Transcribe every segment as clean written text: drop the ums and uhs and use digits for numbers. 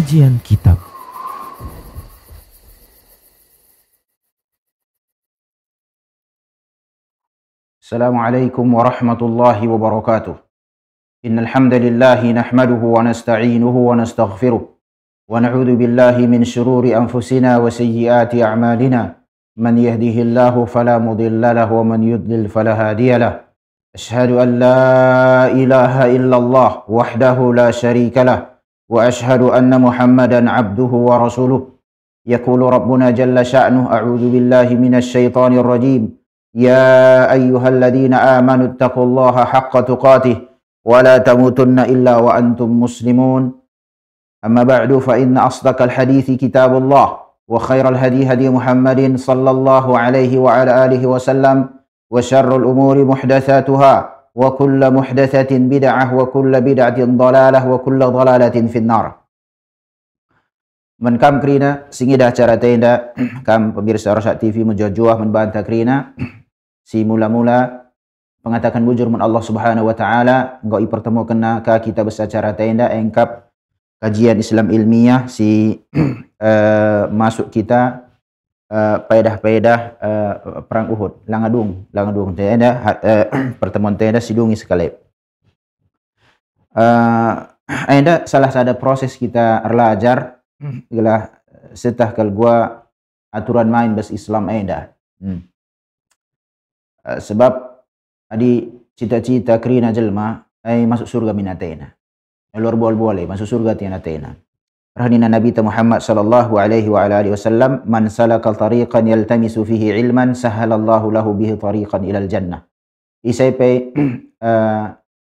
Kajian Kitab. Assalamualaikum warahmatullahi wabarakatuh. Innal hamdalillah nahmaduhu wa nasta'inuhu wa nastaghfiruh wa na'udzu billahi min shururi anfusina wa sayyiati a'malina. Man yahdihillahu fala mudilla lahu wa man yudlil fala hadiya lahu. Ashhadu an la ilaha illallah wahdahu la syarika lah wa ashhadu anna Muhammadan abduhu wa rasuluh. Yaqulu rabbuna jalla sya'nuhu a'udzu billahi minasy syaithanir rajim. Ya ayyuhalladzina amanu taqullaha haqqa tuqatih wa la tamutunna illa wa antum muslimun. Amma ba'du fa inna asdaqal hadithi kitabullah wa khairal hadi hadi Muhammadin sallallahu alaihi wa ala alihi wa sallam wa syarrul umuri muhdatsatuha wa kullu muhdatsatin bid'ah wa kullu bid'atin dhalalah wa kullu dhalalatin finnar. Man kam krina singida acara tenda kam pemirsa Rosyad TV menjuah membantah krina si mula-mula pengatakan bujur man Allah Subhanahu wa taala engkau ipertemukan ka kita besacara tenda engkap kajian Islam ilmiah si masuk kita paedah-paedah perang Uhud langadung tenda pertemuan tenda sidungi sekali. Enda salah satu proses kita belajar ialah setah kal gua aturan main bas Islam enda. Sebab adi cita-cita krina jelma ai masuk surga minatena. Luar boleh masuk surga tianatena. Rahdina Nabi Muhammad sallallahu alaihi wa alihi wasallam, man salaka tariqan yaltamisu fihi ilman sahalallahu lahu bihi tariqan ilal jannah. Isai pe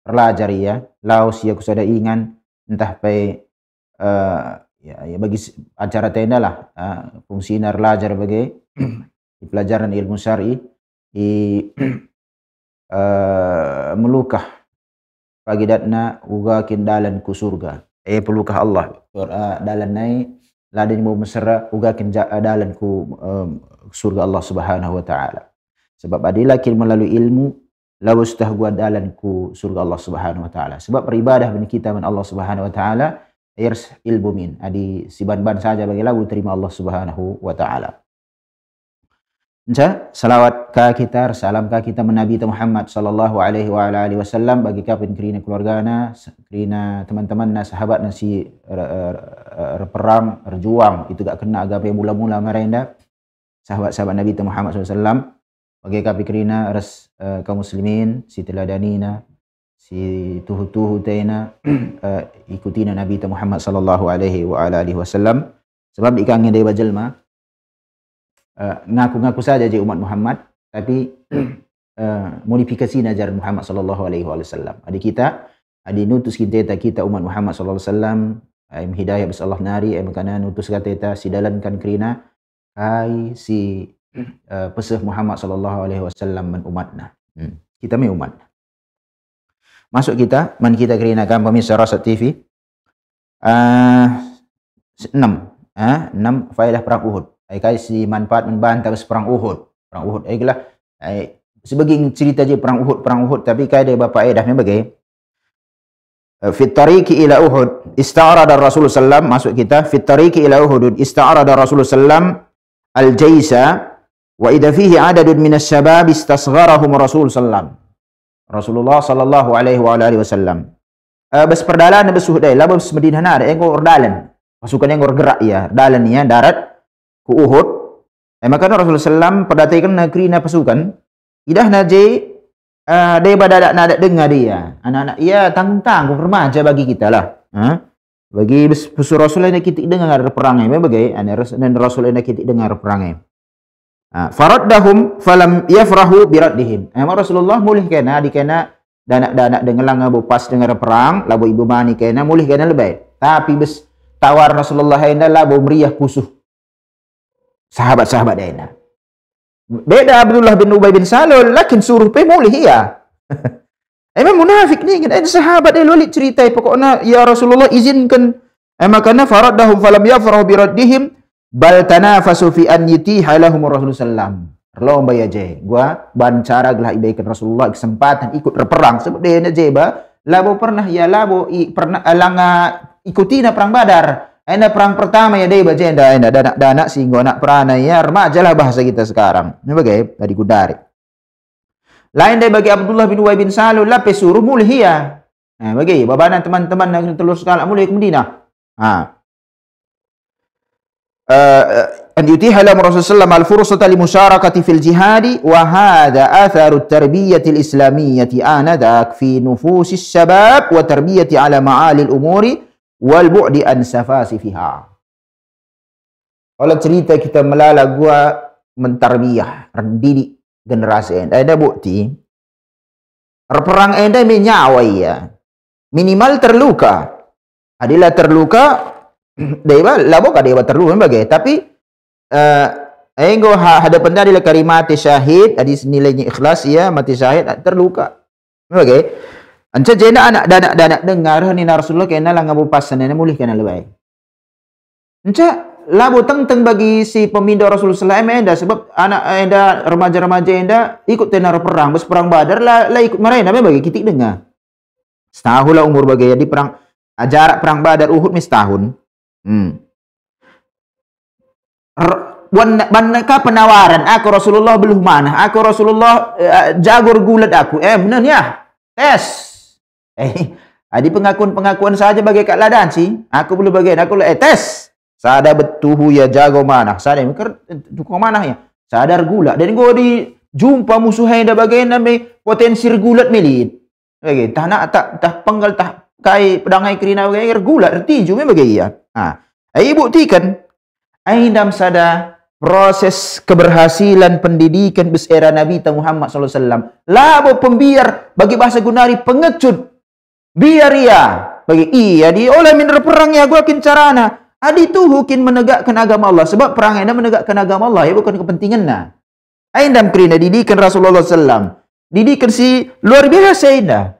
belajar ya, laos ya kusada ingan entah pe ya bagi acara tenda lah fungsinya belajar bagi di pelajaran ilmu syar'i di melukah pagi datna uga kindalan ku surga pelukah Allah dalan nai laden mau mesra uga kin dalan ku surga Allah Subhanahu wa taala. Sebab adila kin melalui ilmu lawus tah gua dalan ku surga Allah Subhanahu wa taala. Sebab beribadah bani kita man Allah Subhanahu wa taala irs ilmu min adi siban-ban saja bagi lagu terima Allah Subhanahu wa taala. Salawat ka kita, salam ka kita menabi Muhammad sallallahu alaihi wa alihi wasallam bagi kapin krina keluargana, krina teman-teman na sahabat na si perang berjuang itu gak kena agama yang mula-mula merenda sahabat-sahabat Nabi Muhammad sallallahu alaihi wasallam bagi kapin krina res kaum muslimin si teladanina si tuhu-tuhu tena ikutina Nabi Muhammad sallallahu alaihi wa alihi wasallam sebab ikange dari bajelma ngaku-ngaku saja je umat Muhammad tapi modifikasi ajaran Muhammad sallallahu alaihi wasallam. Adi kita adi nutus kita umat Muhammad sallallahu alaihi wasallam ai hidayah bas Allah nari ai makana nutus kita si dalankan krina ai si peseh Muhammad sallallahu alaihi wasallam man umatna. Kita mai umat. Masuk kita man kita krina kan pemirsa Rosyad TV 6 faedah perang Uhud. Ai kasi manfaat membantah perang Uhud. Perang Uhud ai gelah sebagai cerita je perang Uhud tapi kai dia bapa edahnya bagai fit tariqi ila Uhud ista'arada Rasul sallam masuk kita fit tariqi ila Uhud ista'arada Rasul sallam al jaisa wa idza fihi adadun minas syabab istasgharahum Rasul sallam. Rasulullah sallallahu alaihi wa alihi wasallam bas perdalan bas Uhud lah bas Madinah ada engko ordalan pasukan yang bergerak ya dalan ya darat ku Uhud. Maka Rasulullah sallam perdataikan negeri na pasukan idah naje dia pada nak dengar dia anak-anak ia tanggung-tanggung remaja bagi kita lah bagi pesuruh Rasulullah kita dengar perangai bagai dan Rasulullah kita dengar perangai faraddahum falam yafrahu biraddihim. Rasulullah mulih kena dikena danak-danak dengelang abu pas dengar perang labu ibu mani kena mulih kena lebay tapi bes tawar Rasulullah hendak labu meriah pusuh sahabat-sahabat dia. Beda Abdullah bin Ubay bin Salul lakin suruh pe mulih iya. Emang munafik ni kan sahabat dia lulit cerita pokoknya ya Rasulullah izinkan makana faraddahum falam yafrahu biraddihim bal tanafasu fi an yutiha lahum Rasulullah sallam. Lomba ya je gua bancara gelah ibaikan Rasulullah kesempatan ikut berperang sebab dia na je ba labo pernah ya labo pernah langa ikutina perang Badar Enda perang pertama ya deh baca enda anak sehingga anak perana ya remaja lah bahasa kita sekarang. Ini bagai tadi kudari. Lain deh bagi Abdullah bin Ubay bin Salul lah pesuruh mulih ya. Nah, bagi babana teman-teman yang telur sekali mulih ke Madinah. An yutiha lam Rasulullah al-fursata li musyarakati fil jihad wa hadha atharu at-tarbiyyah al-islamiyyah anadak fi nufus asy-syabab wa tarbiyati ala ma'ali al-umuri wal bu'di an safasifiha. Kalau cerita kita melala gua mentarbiyah, mendidik generasi enda bukti perang enda menyawa ya. Minimal terluka. Adilah terluka dewa labo ka dewa terluka bagai tapi enggo hadapan dari kalimati syahid hadis nilainya ikhlas ya mati syahid terluka. Bagai anca jena anak dengar ni Rasulullah kena lah ngabu pasan na mulih kena lebay. Anca labo teng bagi si pemindo Rasulullah enda sebab anak enda remaja-remaja enda ikut tenar perang bes perang Badar lah ikut mereka bagi kitik dengar. Setahun lah umur bagi di perang jarak perang Badar Uhud mis tahun. Ka penawaran aku Rasulullah belum mana aku Rasulullah jagur gulat aku benar ya tes adi pengakuan saja bagi Kak Ladan sih aku belum bagian aku tes sadar betuhu ya jago mana sadar mikir tukang mana ya sadar gulat dan gue di jumpa musuhnya ada bagian namanya potensi gulat milit bagi tak penggal tak kai pedangai kerina bagi gulat tiju bagi ya buktikan aindam sada proses keberhasilan pendidikan bes era Nabi Muhammad SAW. Labo pembiar bagi bahasa Gunari pengecut. Biar ya bagi iya di oleh mineral perang ya gua kin carana. Adi tuh kin menegakkan agama Allah sebab perang enda menegakkan agama Allah ya bukan kepentingan na. Aindam kerina didikan Rasulullah SAW. Didikan si luar biasa indah.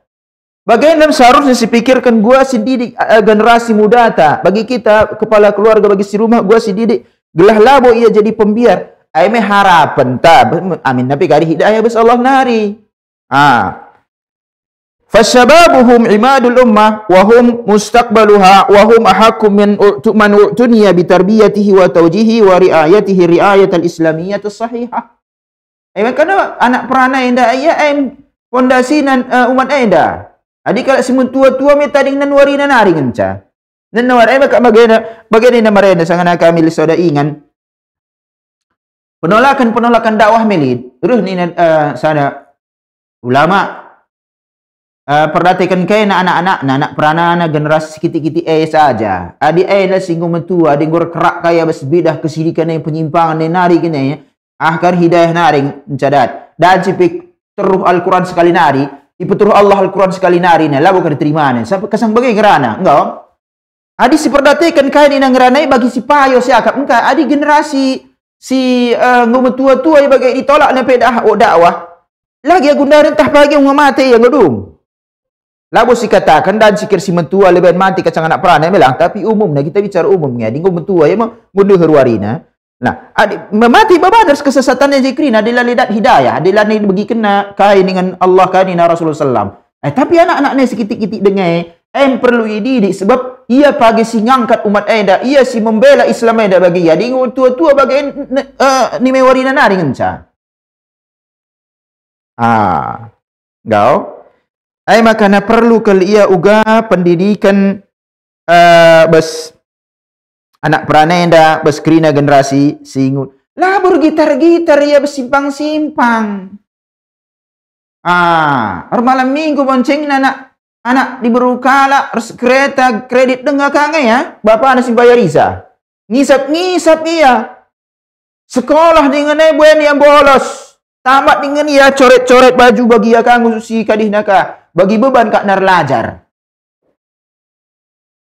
Bagaimana seharusnya dipikirkan gua si didik generasi muda ta bagi kita kepala keluarga bagi si rumah gua si didik gelah labo ia jadi pembiar aime harapan ta amin nabi kari hidayah bes Allah nari fasyababuhum imadul ummah wa hum mustaqbaluha wa hum ahaqqu min u'tuniya bi tarbiyatihi wa tawjihi wa riayatihi riayatal islamiyyah as-sahihah karena anak perana enda ia fondasi umat enda. Adi kalau si tua-tua me tading nan wari nan ari ngenca. Nan war maka bagaimana marena sangan kami lisoda ingan. Penolakan dakwah melid. Terus ni sana ulama perdatikan kena anak-anak perana generasi sekiti-kiti saja. Adi lah singgung mentua, adi ngor kerak kaya besbidah kesirikan yang penyimpangan yang nari kena akhir hidayah naring mencadat. Dan cipik teruh Al-Quran sekali nari ipeturuh Allah Al-Quran sekali nari na labo ka diterima na sampai kasang bagay ngerana enggak adi si perdatikan kaya ni ngeranai bagi si payo si akap engka adi generasi si ngumetua-tua yang bagay ditolak na pedah dakwah lagi agundaran tah pagi mati yang gedung labo si katakan dan sikir si mentua lebih mati kacang anak perana bilang tapi umum na kita bicara umumnya di ngumetua yang mundur herwarina. Nah, memati babadar kesesatan yang zikrin adalah lidat hidayah, adalah ni bagi kena kain dengan Allah kain dengan Rasulullah SAW. Tapi anak-anaknya sekitik-kitik dengai, perlu dididik sebab ia pagi si ngangkat umat eda, ia si membela Islam eda bagi ia. Di tua-tua bagi ni mewarina nari ngenca. Gau. Makanya perlu kali ia uga pendidikan bes anak perana enda beskrina generasi singut labur gitar-gitar ya bersimpang-simpang malam minggu bonceng anak diberi kala kereta kredit dengar kangen ya bapak anak simbayar Riza ngisap iya sekolah dengan buen yang bolos tamat dengan ia coret-coret baju bagi ya kanggo si kadih naka bagi beban kak narlajar.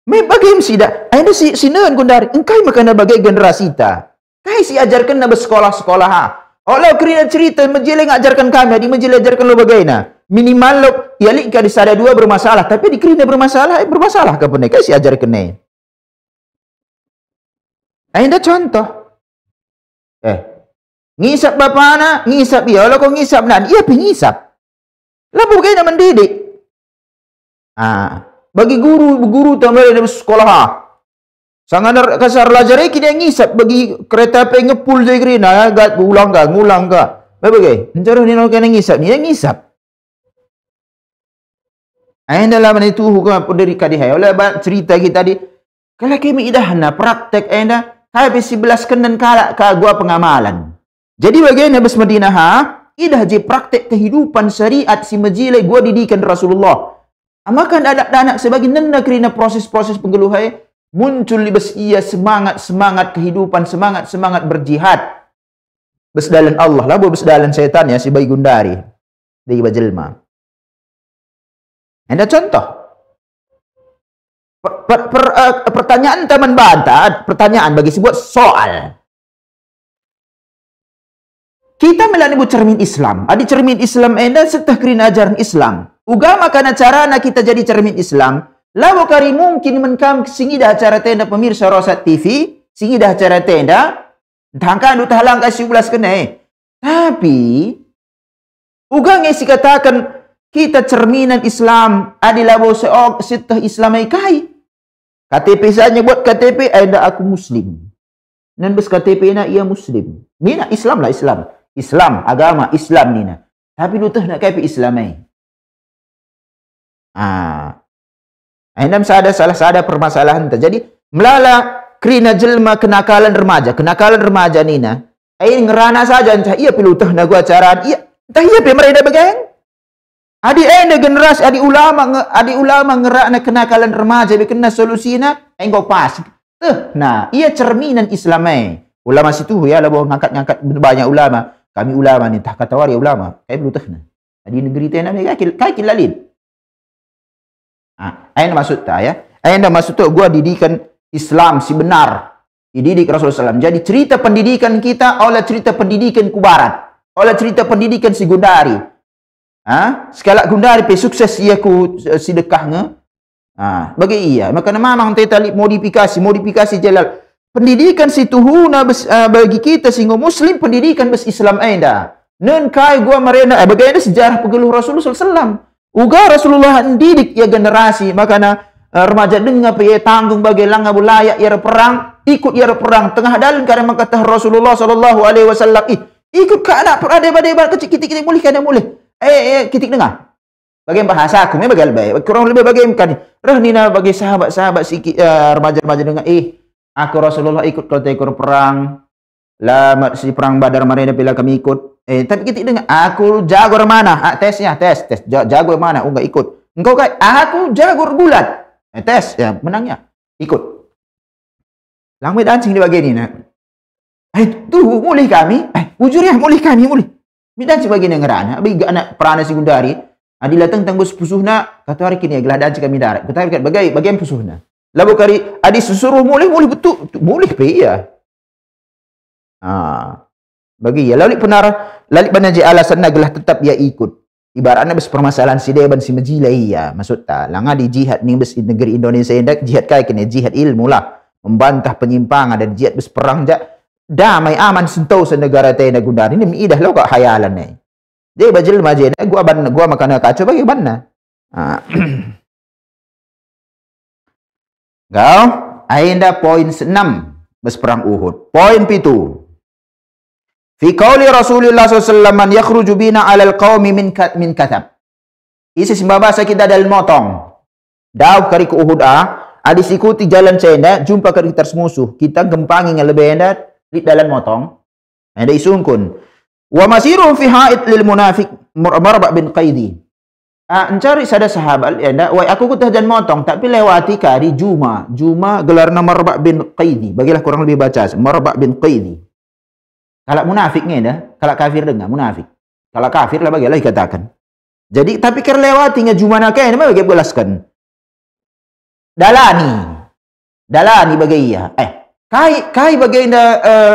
Me bagi sida, ada si neun kundari, engkai makana bagai generasi ta. Kai si ajarkan na bersekolah-sekolah ha. Olah kerina cerita menjeleng ajarkan kami, di menjeleng ajarkan lo bagaina. Minimal lo yalik ka di sada dua bermasalah, tapi di kerina bermasalah ka pun kai si ajarkan ne. Ada contoh. Ngisap bapana, ngisap iya, olah kau ngisap nan, iya pengisap. Lah bagaina mendidik. Bagi guru tambah dari sekolah Sangan kasar lajari kini ngisap bagi kereta api ngepul je kerina gat ulang ka ngulang ka. Bagai encara ni nak kena ngisap ni ngisap. Ai dalam itu hukum pendiri kadihai oleh cerita kita tadi. Kalau kami idahna praktek enda kai besi belas kenan kala ka gua pengamalan. Jadi bagaimana bes Madinah idah je praktek kehidupan syariat si majile gua didikan Rasulullah. Amakan anak-anak sebagai nenda kerana proses-proses penggeluhai muncul di bes ia semangat kehidupan, semangat berjihad. Bes dalan Allah lah, bes dalan setan ya si bayi gundari dari bajelma. Ada contoh. Pertanyaan teman bantah, pertanyaan bagi sebuah soal. Kita melalui cermin Islam. Adi cermin Islam enda setah kerana ajaran Islam. Ugama kana cara nak kita jadi cermin Islam. Lalu kari mungkin menkam singi dah acara tenda pemirsa Rosat TV, singi dah acara tenda, tangkan utah lang kasih ulas kena. Tapi ugang ngisi katakan kita cerminan Islam, adilah bo seok setah Islamai kai. KTP saja buat KTP ada aku Muslim. Nan bes KTP na ia Muslim. Ni nak Islam lah Islam. Islam agama Islam ni na. Tapi lu tah nak KTP Islamai. Endam ada salah permasalahan terjadi melala kerana jelma kenakalan remaja nina ai ngerana saja entah ia pilutah na gua acara ia entah ia pe mereda bageng adi ende generasi adi ulama ngerakna kenakalan remaja be kena solusina engkau pas nah ia cerminan Islamai ulama situ ya labo ngangkat banyak ulama kami ulama ni tah kata wari ulama kai pilutah na adi negeri tena kai kilalin. Aina maksud tak ya? Aina maksud tu gua didikan Islam si benar. Dididik Rasulullah SAW. Jadi cerita pendidikan kita oleh cerita pendidikan ku barat. Oleh cerita pendidikan si Gundari. Sekala Gundari pe sukses ia ku si dekahnya. Bagi iya. Maka memang tali modifikasi jalal. Pendidikan si tuhuna bagi kita sehingga Muslim pendidikan bes Islam aina. Nen kai gua merena bagaimana sejarah pegeluh Rasulullah SAW. Uga Rasulullah didik ya generasi makana remaja dengar pe tanggung bagi langa bulaya ya perang ikut ya perang tengah dalam karena kata Rasulullah sallallahu alaihi wasallam ikut ke anak perade-ade kecil kita boleh kada boleh kita dengar bagaimana bahasa aku bagai baik kurang lebih bagaimana rah nina bagi sahabat-sahabat sikit remaja-remaja dengar aku Rasulullah ikut kalau tekor perang lah si perang Badar marina bila kami ikut tapi kita dengar aku jago mana tes jago mana enggak ikut engkau kai aku jago gulat tes ya menangnya ikut lang dancing di bagian ini tu mulai kami ujurnya mulai kami dancing bagian yang ngerana bagi anak perana si Gundari adila tentang bos pusuhna kata hari kini gelah dancing kami darat kata hari bagian pusuhna lalu kari adi susuruh mulai betul mulai pe iya bagi ya lalu banaji alasan naglah tetap ia ikut ibaratnya bes permasalahan si deban si majila iya maksud ta langa di jihad ni bes negeri Indonesia indak jihad kai kena jihad ilmu lah membantah penyimpangan dan jihad bes perang damai aman sentau se negara tena Gundari ini miidah lo kok hayalan ni dia bajil majena gua makan kacau bagi banna gau ainda poin 6 bes perang Uhud poin 7 fi qauli Rasulullah SAW man yakhruju bina alal qaumi min kathab. Isi bahasa kita dalam motong. Daw kari ke Uhud adis ikuti jalan cenda jumpa kari kita musuh. Kita gempangi yang lebih endat di dalam motong. Ada isungkun. Wa masirun fi haid lil munafiq Marba' bin Qaidi. Encari sada sahabat enda wai aku kutah jan motong tapi lewati kari Juma gelarna Marba' bin Qaidi. Bagilah kurang lebih baca Marba' bin Qaidi. Kalau munafiknya dah, kalau kafir dengar munafik. Kalau kafir lah bagilah dikatakan. Jadi tapi kerlewatinya Jumana kaya ini bagi belaskan. Dalani bagi iya. Kai bagi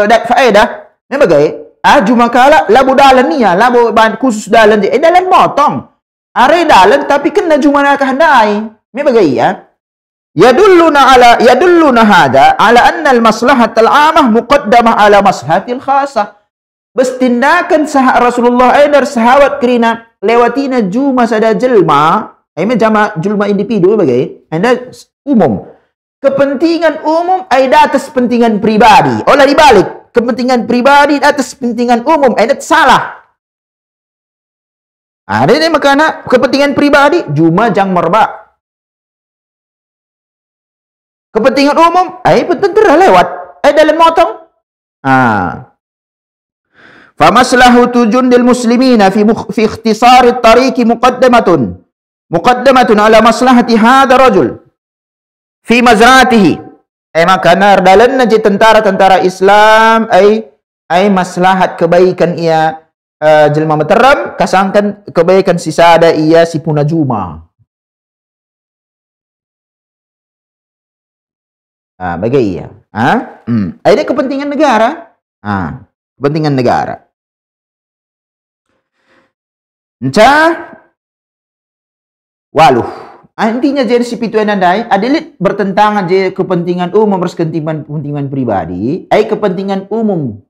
dak faedah. Ini bagi Juma kala labu dalan niya, labu khusus dalan dia. Dalan motong. Are dalan tapi kena Jumana kehendai. Ini bagi iya. Yadulluna hada ala anna al-maslahat al-amah muqaddamah ala maslahatil khasah. Bes tindakan Rasulullah dar sahabat kerina lewatina Juma sada jelma, jama jelma individu bagai anda umum. kepentingan umum ay di atas kepentingan pribadi. Olah dibalik, kepentingan pribadi di atas kepentingan umum ay salah. Ada ini makanya kepentingan pribadi cuma jang merbak. Kepentingan umum ay betul lewat ay dalam motong. Famaslahu tujundil muslimina fi ikhtisar at-tariq muqaddamatun ala maslahati hadha rajul fi mazratihi. Makana dalam naji tentara-tentara Islam ay maslahat kebaikan ia jelma materam kasangkan kebaikan sisada ia si puna juma. Bagai ia. Ini kepentingan negara. Kepentingan negara. Waluh. Intinya jadi si pituan andai adilit bertentangan je kepentingan umum versus kepentingan pribadi. Kepentingan umum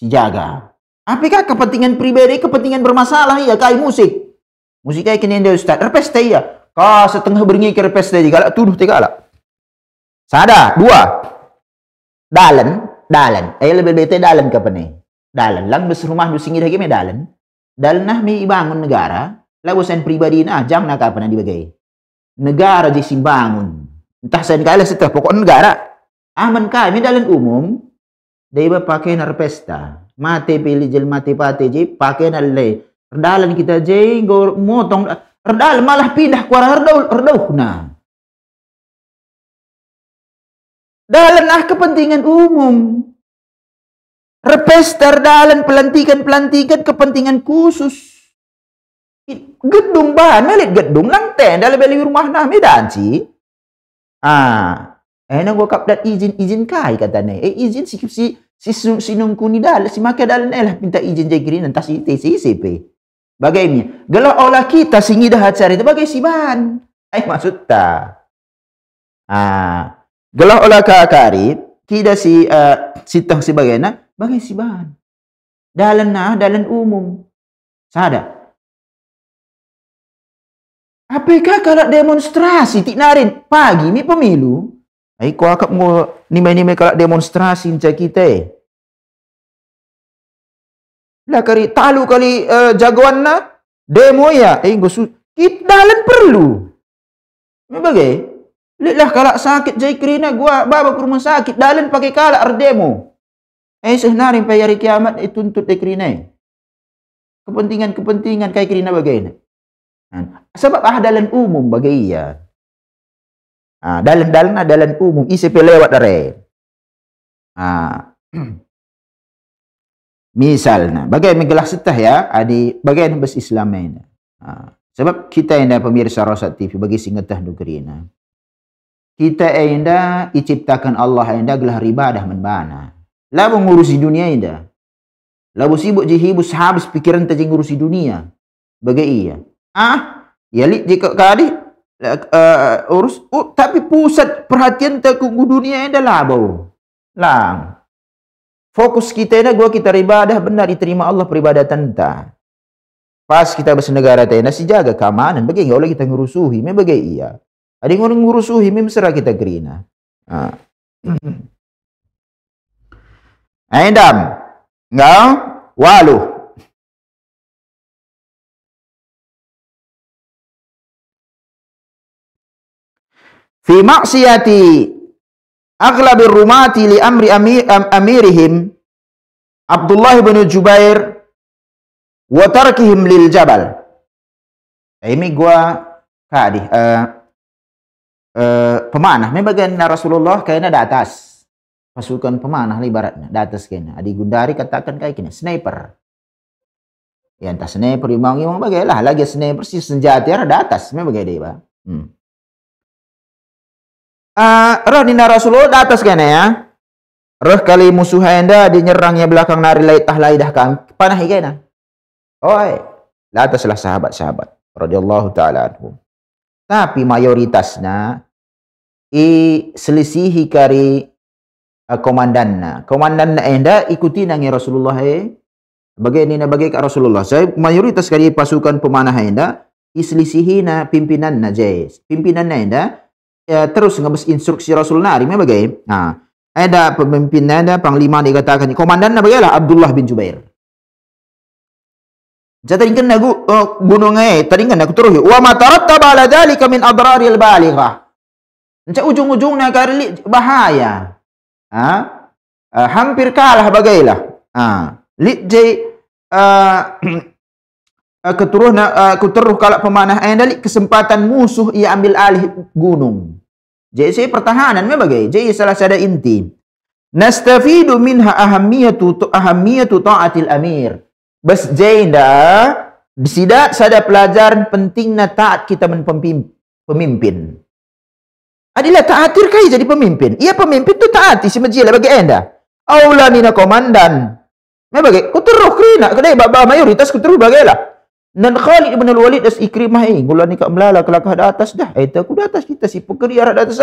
si jaga. Apakah kepentingan pribadi kepentingan bermasalah ya kayak musik. Musik kayak kini anda ustaz. Repes teh ya. Kau setengah beringi ke repes teh galak tuduh teh galak. Sada, dua. Dalan. Lebih bete dalan ke nih? Dalan. Lang bes rumah du singgih lagi me dalan. Dalan nah mi bangun negara. Lagusan pribadi nah jang nak apa nanti bagai. Negara je simbangun. Entah sen kala setelah pokok negara. Aman kai mi dalan umum. Deba pakai nar pesta. Mate pilih jel mate pate je pakai nalle. Dalan kita je go motong. Dalan malah pindah ke arah herdau nah. Dalan kepentingan umum. Repester dalan pelantikan kepentingan khusus. Gedung bahan melit gedung lang ten dalam beli rumah nah medan si. Nang gua kapdat izin kai katanya. Izin si nungkuni dalan si maka dalan lah minta izin jagiri entah si TCP. Bagaimana? Gelah olah kita singi dah acara itu bagai si bahan. Maksud ta. Gelah olah kakari, kita sitang si bagana, bagai si bahan. Dalan umum. Sada. Apakah kalau demonstrasi tiknarin pagi mi pemilu? Kau akak mau nimai kalau demonstrasi macam kita. Lah kali talu kali jagoan na demo ya. Kita dalan perlu. Mi bagai. Lihat kalau sakit jai kerina gua bawa ke rumah sakit dalan pakai kala demo. Senarin pai hari kiamat tuntut kerina. Kepentingan kayak kerina bagaimana? Sebab dalan umum bagai iya. Dalan umum isi pelewat dari. Misalnya, bagaimana gelah setah ya, bagaimana bas Islam ini. Sebab kita yang pemirsa Rosat TV bagi singetah nukerina. Kita enda diciptakan Allah enda gelah ibadah menbana. Lalu ngurusi dunia enda. Lalu sibuk jihibus habis pikiran tadi ngurusi dunia. Bagai iya. Ya li jika kali urus tapi pusat perhatian tak dunia enda labau. Lang. Fokus kita enda gua kita ibadah benar diterima Allah peribadatan ta. Pas kita bersnegara ta enda si jaga keamanan bagai enggak oleh kita ngurusuhi me bagai iya. Ada yang orang ngurusuhi memserah kita kerina. Aindam. Enggak? Waluh. Fi maksiyati aghlabir rumati li amri amirihim Abdullah bin Jubair wa tarkihim lil jabal. Ini gua kadi pemanah membagian Rasulullah kayaknya di atas pasukan pemanah ibaratnya di atas kayaknya adi gundari katakan kayak gini sniper ya entah sniper imang bagaimana lagi sniper si senjata di atas memang bagaimana roh nina Rasulullah di atas kayaknya ya roh kali musuh anda dinyerangnya belakang nari laitah laidah kan panah kayaknya di atas lah sahabat-sahabat radhiyallahu ta'ala anhum. Tapi mayoritasnya selisihi kari komandanna. Komandanna enda ikuti nangi Rasulullah bagai Rasulullah. Saya mayoritas kari pasukan pemanah enda selisihi na pimpinan na jais. Pimpinan enda terus ngabes instruksi Rasul nari bagai. Ada pemimpin ada panglima dikatakan komandan bagaimana Abdullah bin Jubair. Jadi kan gunung tadi kan aku terus wa ma tarattaba ala dzalika min adraril balighah. Encak ujung-ujungnya kali bahaya. Hampir kalah bagailah. Lit je keturuh kalau pemanah dalik kesempatan musuh ia ambil alih gunung. Jadi pertahanan bagai. Jadi salah satu inti. Nastafidu minha ahamiyatu ta'atil amir. Bas jenda sidat sada pelajaran pentingnya taat kita pemimpin. Adilah taatir kai jadi pemimpin. Ia pemimpin tu taati si majila bagi enda. Aula mina komandan. Bagi ku terus krina kedai baba mayoritas ku terus bagailah. Dan Khalid ibn al-Walid das Ikrimah gula ni kak melala kelakah di atas dah. Eta ku di atas kita si pekeri arah di atas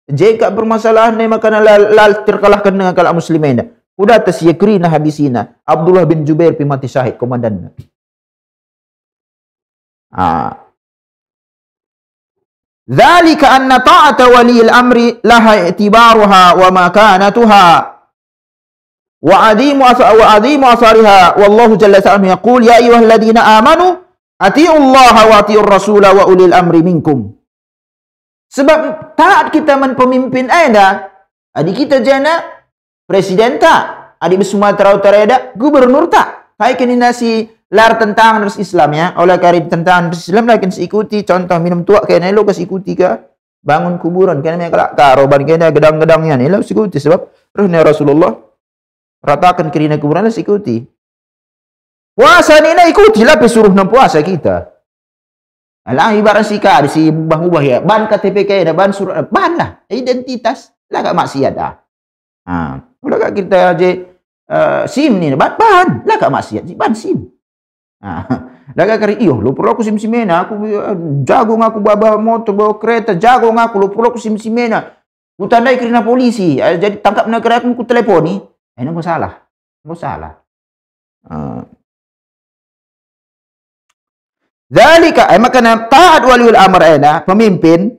jika bermasalah ni makana lal terkalahkan dengan kalak muslimin dah. Udah atas yakrina habisina. Abdullah bin Jubair pi mati syahid komandan. Dzalika anna ta'ata wali al-amri laha i'tibaruha wa makanatuha wa adimu asariha wallahu jalla ta'ala yaqul ya ayyuhalladzina amanu atiullaha wa atiur rasula wa ulil amri minkum. Sebab taat kita pemimpin ada adik kita jana presiden tak, adik Sumatera Utara ada, gubernur tak. Kayak kini nasi lar tentang terus Islam ya, oleh karena tentang terus Islam lah kini ikuti. Contoh minum tua kena lo kasih ikuti ke, bangun kuburan kena kalau karoban kena gedang-gedangnya ni lo ikuti sebab rohnya Rasulullah ratakan kerina kuburan lo ikuti. Puasa ni nak ikuti lah pesuruh nam puasa kita. Alah ibarat sikar si mubah-mubah ya, ban KTP kaya ban surat ban lah identitas lah kat maksiat dah. Udah kak kita aja SIM ni ban lah kak maksiat ban SIM. Dah kak kari iyo lu perlu aku SIM simena aku jago ngaku bawa motor bawa kereta jago ngaku lu perlu aku SIM simena ku tandai kerana polisi jadi tangkap nak kereta aku telefoni nggak salah. Zalika makana taat waliul amr pemimpin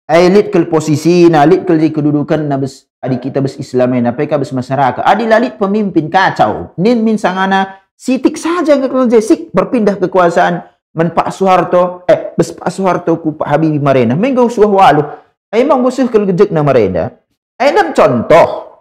lit ke posisi lit ke kedudukan bes adik kita bes Islam PK bes masyarakat adilalit pemimpin kacau nin min sangana sitik saja kerja sik berpindah kekuasaan men Pak Soeharto bes Pak Soeharto ku Pak Habibie Marena menggo suah walu emang bosih kalau gejek na Marena enam contoh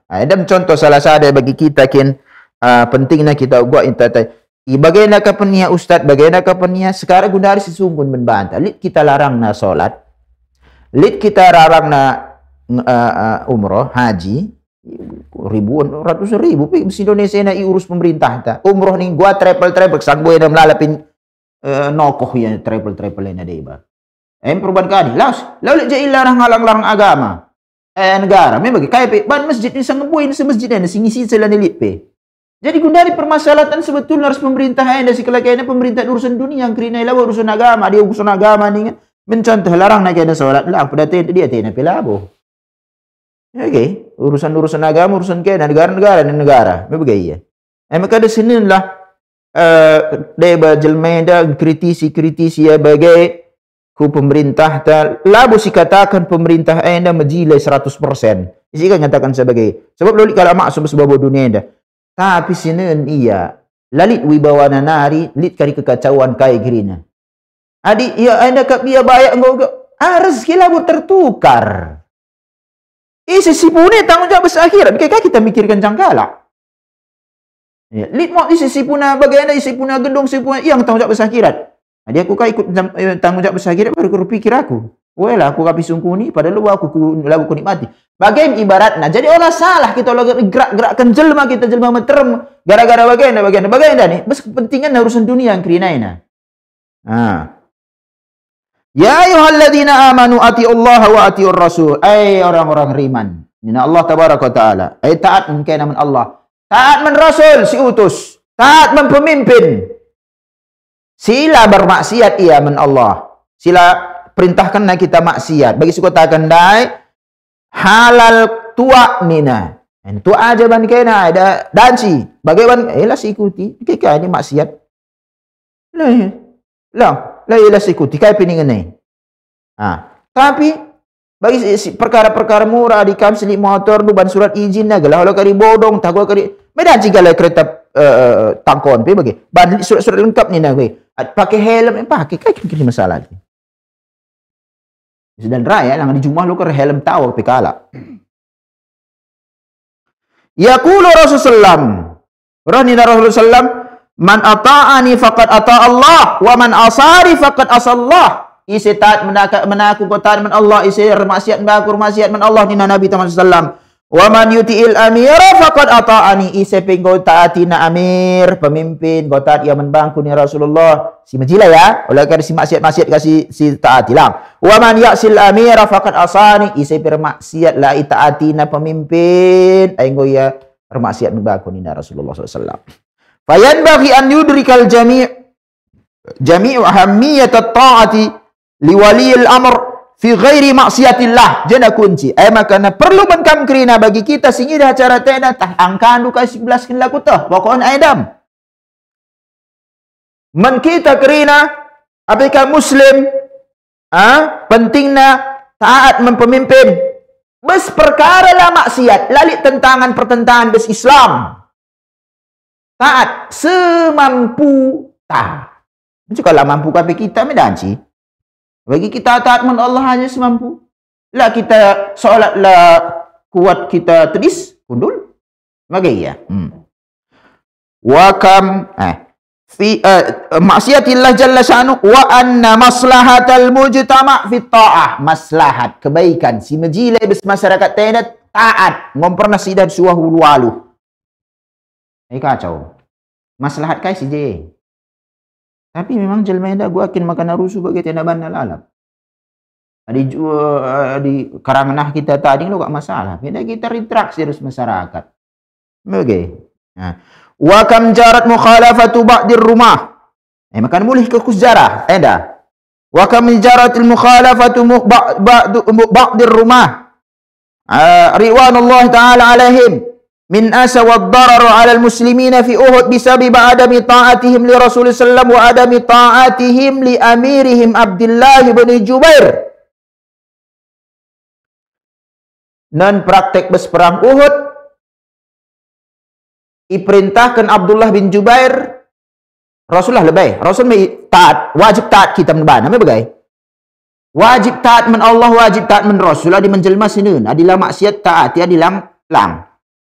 ada contoh salah satu bagi kita kin pentingnya kita buat intatai bagaimana kapenia ustaz bagaimana kapenia sekarang gundari sesungguhnya membantah lit kita larang na solat lit kita larang na umroh haji ribuan ratus ribu pi Indonesia na iurus pemerintah ta umroh ning gua travel sangboy na melalapin nokoh ya travel na deba perubahan kadi lalu je larang larang agama negara memang kaya pe ban masjid ni sangboy ni masjid na singisi sela lit pe. Jadi gundari permasalahan sebetulnya harus pemerintah ada si kelakaian pemerintah urusan dunia yang kerina ilawa urusan agama dia urusan agama ni mencontoh larang nak ada solat lah pada dia tena pelabo. Okey, urusan agama urusan kena negara begitu ya. Maka ada sini lah deba jelmeda kritisi ya bagai ku pemerintah labu si katakan pemerintah anda majilai 100%. Jika nyatakan sebagai sebab loli kalau maksud sebab dunia anda tapi sinen iya lalit wibawana nari lit kari kekacauan kai gerina adik ya anda kap dia bayak engkau rezeki labur tertukar isi sipune tanggung jawab akhirat kayak kita mikirkan jangkala ya lit mau isi sipuna bagaimana isi puna gedung sipuna yang tanggung jawab akhirat dia aku ikut tanggung jawab akhirat baru pikir aku wala aku kapi sungkuni padahal aku lagu nikmati. Bagaimana ibaratnya? Jadi orang salah kita gerak-gerakkan jelma kita jelma meterem gara-gara bagaimana nih? Bes kepentingan urusan dunia yang kerinaina. Ya ayyuhalladzina amanu atiullaha wa atiur rasul. Orang-orang beriman. Inna Allah tabaraka wa taala. Taat mungkin aman Allah. Taat men rasul si utus. Taat men pemimpin. Sila bermaksiat ia men Allah. Sila perintahkan kita maksiat. Bagi suku takkan dai halal tua nina. Tua aja ban kena ada danci. Bagaimana? Lah ikuti. Kaya ini maksiat. Lah ikuti. Kaya piningan ni. Tapi bagi perkara-perkara murah di kam selik motor du ban surat izin na galah kali bodong tak kali medan cigala kereta tangkon pe bagi ban surat-surat lengkap ni na we pakai helm pakai kai kini masalah ni sedang raya lang di jumlah lu ke helm tahu pe kala yaqulu Rasulullah Rasulullah man ata'ani faqad ata Allah wa man asari faqad asallah isi taat menaku taat men Allah isi maksiat menaku maksiat men Allah nina Nabi sallallahu wa man yuti'il amira faqad ata'ani isi penggo taatina amir pemimpin go taat ia menbangku ni Rasulullah si majila ya oleh kerana si maksiat kasih si taati lang wa man ya'sil amira faqad asani isi bermaksiat la taatina pemimpin ainggo ya bermaksiat menbangku ni Rasulullah sallallahu fayanbaghi an yudrikal jami'u ahammiyat at-ta'ati liwaliyil amr fi ghairi maksiatillah jana kunci makana perlu menkam kerina bagi kita singi dah cara tena tah angkan duka 11 kin laku tah pokon adam men kita kerina apika muslim pentingna taat mempemimpin bes perkara lah maksiat lalik tentangan pertentangan bes Islam taat semampu tah kalau mampu kape kita medanci bagi kita taat men Allah hanya semampu. Lah kita solat lah kuat kita tedis kundul. Bagi ya. Wa kam fi maksiatillah jalla sya'nu wa anna maslahatal mujtama' fi ta'ah. Maslahat kebaikan si majile bes masyarakat tena taat ngomperna sidan suahu walu. Kacau. Maslahat kai si je. Tapi memang jelma dah gua akin makan rusuh bagi tiada bandal alam. Di karanganah kita tadi lo gak masalah. Beda kita retraksi terus masyarakat. Oke. Wa kam jarat mukhalafatu ba'dir rumah. Makan boleh ke sejarah. Dah. Wa kam jaratil mukhalafatu ba'dir rumah. Ridwanullah ta'ala alaihim. min asa wa dararu 'ala al-muslimina fi Uhud bisabab adami ta'atihim li Rasulullah sallallahu wa adami ta'atihim li amirihim Abdullah bin Jubair. Dan praktek bes perang Uhud diperintahkan Abdullah bin Jubair Rasulullah lebih. Rasul taat, wajib taat kita menbana, bagai. Wajib taat men Allah, wajib taat men Rasul, adi menjelma sinun, adilah maksiat taat, adilah lang.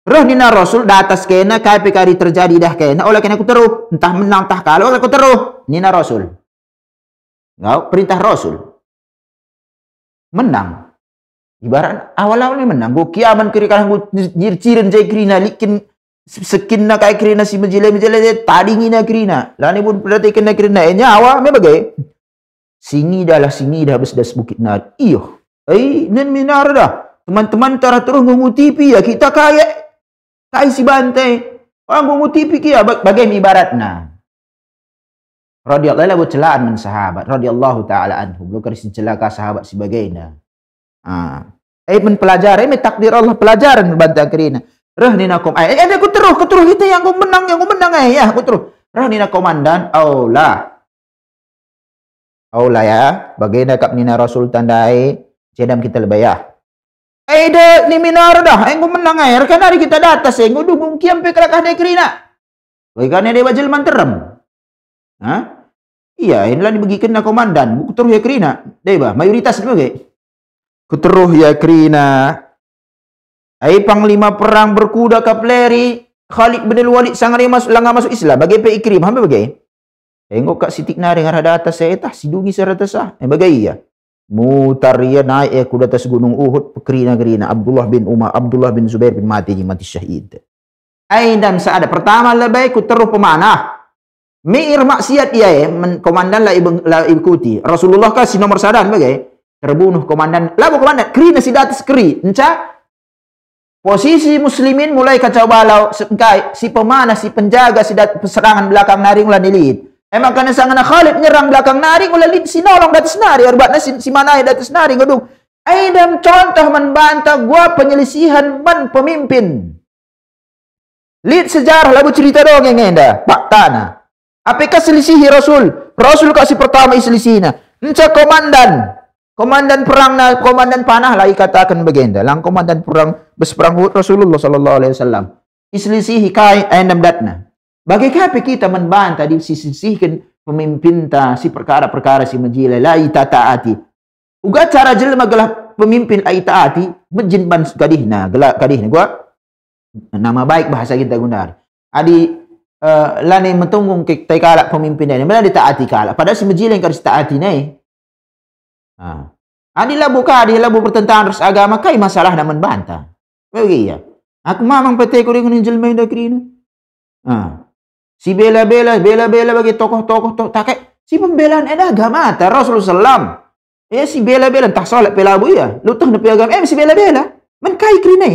Roh nina Rasul da atas kena kai perkara terjadi dah kena, oleh kena aku teruh, entah menang entah kalah, oleh aku teruh. Nina Rasul. Ngau perintah Rasul. Menang. Ibarat awal-awal menang, go kiaman kiri kan go jircirin jai krina likin sekinna kai krina si menjele tadi ngina krina. Lani pun berarti kena krina nyawa me bagai. Singi dah besdas bukit nar. Iyo. Nen minar dah. Teman-teman tara terus ngutipi ya kita kaya kai si bantai. Orang ngutipi kia bagai ibaratna. Radhiyallahu anhu celaan men sahabat radhiyallahu taala anhum. Lu kasi celaka sahabat sebagainya. Men pelajari me takdir Allah pelajaran bantah kerina. Rah nina kom aku teruh kita yang aku menang ya aku teruh. Rah nina komandan aula ya bagaimana kap nina Rasul tandai cedam kita lebay ya. Dah ni minar dah aku menang air kan hari kita datas aku dugung kiam pe kelakah dai kerina. Bagaimana dia bajil manterem. Iya inilah dibagikan na komandan buku teruh ya kerina. Dai ba mayoritas bagai. Keteruh ya kerina. Panglima perang berkuda kapleri Khalid bin Walid sangari masuk Islam bagi pe Ikrimah bagai. Engkau kak sitik nari ngarada atas saya tah sidungi serata sah. Bagai ya. Mutar ya naik kuda atas gunung Uhud pekerina Abdullah bin Umar Abdullah bin Zubair bin mati syahid. Dan saat pertama lebih ku teruh pemanah. Mir maksiat ia komandan la ikuti. Rasulullah kasih nomor sadan bagai. Terbunuh komandan. Lalu komandan kerina si datas keri. Enca posisi muslimin mulai kacau balau. Si pemanah, si penjaga, serangan belakang naring ulah nilid. Emang karena sangana Khalid nyerang belakang naring ulah lid si nolong datas naring. Arbatna si manai datas naring. Aduh. Aidam contoh membantah gua penyelisihan man pemimpin. Lid sejarah lalu cerita dong yang enda. Pak Tanah. Apakah selisihi Rasul? Rasul kasih pertama selisihina. Enca Komandan perang komandan panah lah katakan begenda. Lang komandan perang berperang Uhud Rasulullah sallallahu alaihi wasallam. Islisihi kai ainam datna. Bagi kape kita membantah di sisihkan pemimpin ta si perkara-perkara si majila la taati. Uga cara jelema gelah pemimpin ai taati menjin ban kadihna gelah kadihna gua nama baik bahasa kita guna. Adi lani mentunggung ke kala pemimpin ini mana ditaati kala padahal si majila yang harus taati nai. Adi labu pertentangan ras agama kai masalah na membantah. Bagi ya. Aku mamang pete ko dengan jelema inda krina. Si bela-bela bagi tokoh-tokoh takai si pembelaan agama ta Rasulullah sallam. Si bela-bela tak salat pelabu ya. Lutah na agama si bela-bela. Men kai krina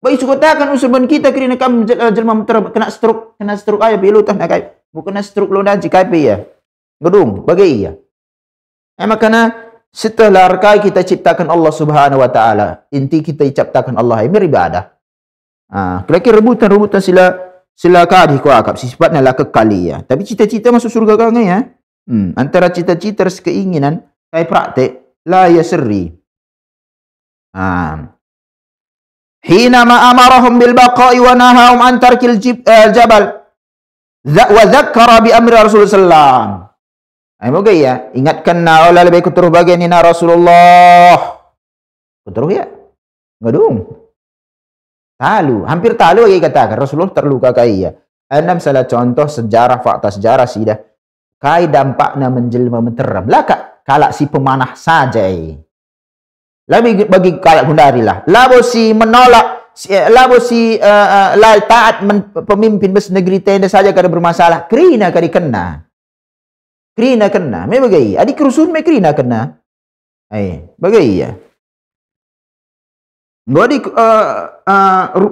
Bagi sukatakan usaban kita krina kam jelema kena stroke aja pilutah na kai. Bukan stroke lo dan kai pe ya. Gedung bagi ya. Makanya setelah rakai kita ciptakan Allah Subhanahu wa taala, inti kita ciptakan Allah ini beribadah. Kira-kira rebutan sila kadih ko akap sifatnya lah kekali ya. Tapi cita-cita masuk surga kan ya. Antara cita-cita dan keinginan kai praktek la yasri. Hina ma amarahum bil baqa'i wa nahahum an tarkil jabal. Wa dzakkara bi amri Rasulullah sallallahu moga ya, ingatkan na olah lebih kuturuh bagian ini Rasulullah. Kuturuh ya? Ngadung. Hampir talu lagi katakan Rasulullah terluka kai ya. Enam salah contoh sejarah fakta sejarah sidah. Kai dampaknya menjelma menteram. Lah kalak si pemanah saja. Lebih bagi kalak gundari lah. Labo si menolak, labo si taat pemimpin bes negeri tenda saja kada bermasalah. Kerina kada kena. Krina kena, me bagai. Adi kerusun me krina kena. Bagai ya. Ngodi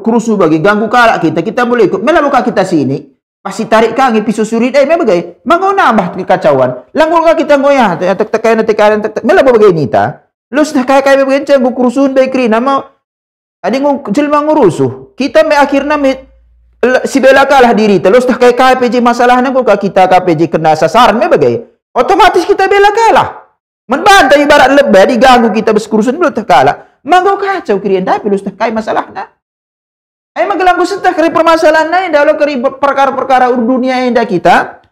kerusu bagi ganggu kalak kita boleh ikut. Mela buka kita sini, pasti tarik kang pisu surit me bagai. Mangau nambah kekacauan. Langgul ka kita ngoyah, tekanan mela bagai nita. Lus dah kaya bagai cang kerusun bagai krina mau adi jelma ngurusuh. Kita me akhirna me si bela kalah diri terus dah kayak KPJ masalahnya kok kita KPJ kena sasaran me bagai otomatis kita bela kalah membantah ibarat lebih diganggu kita beskurusun belum tak kalah mangau kacau kirian tapi lu dah kayak masalahnya magelang setah kari permasalahan lain dalam kari perkara-perkara dunia yang dah kita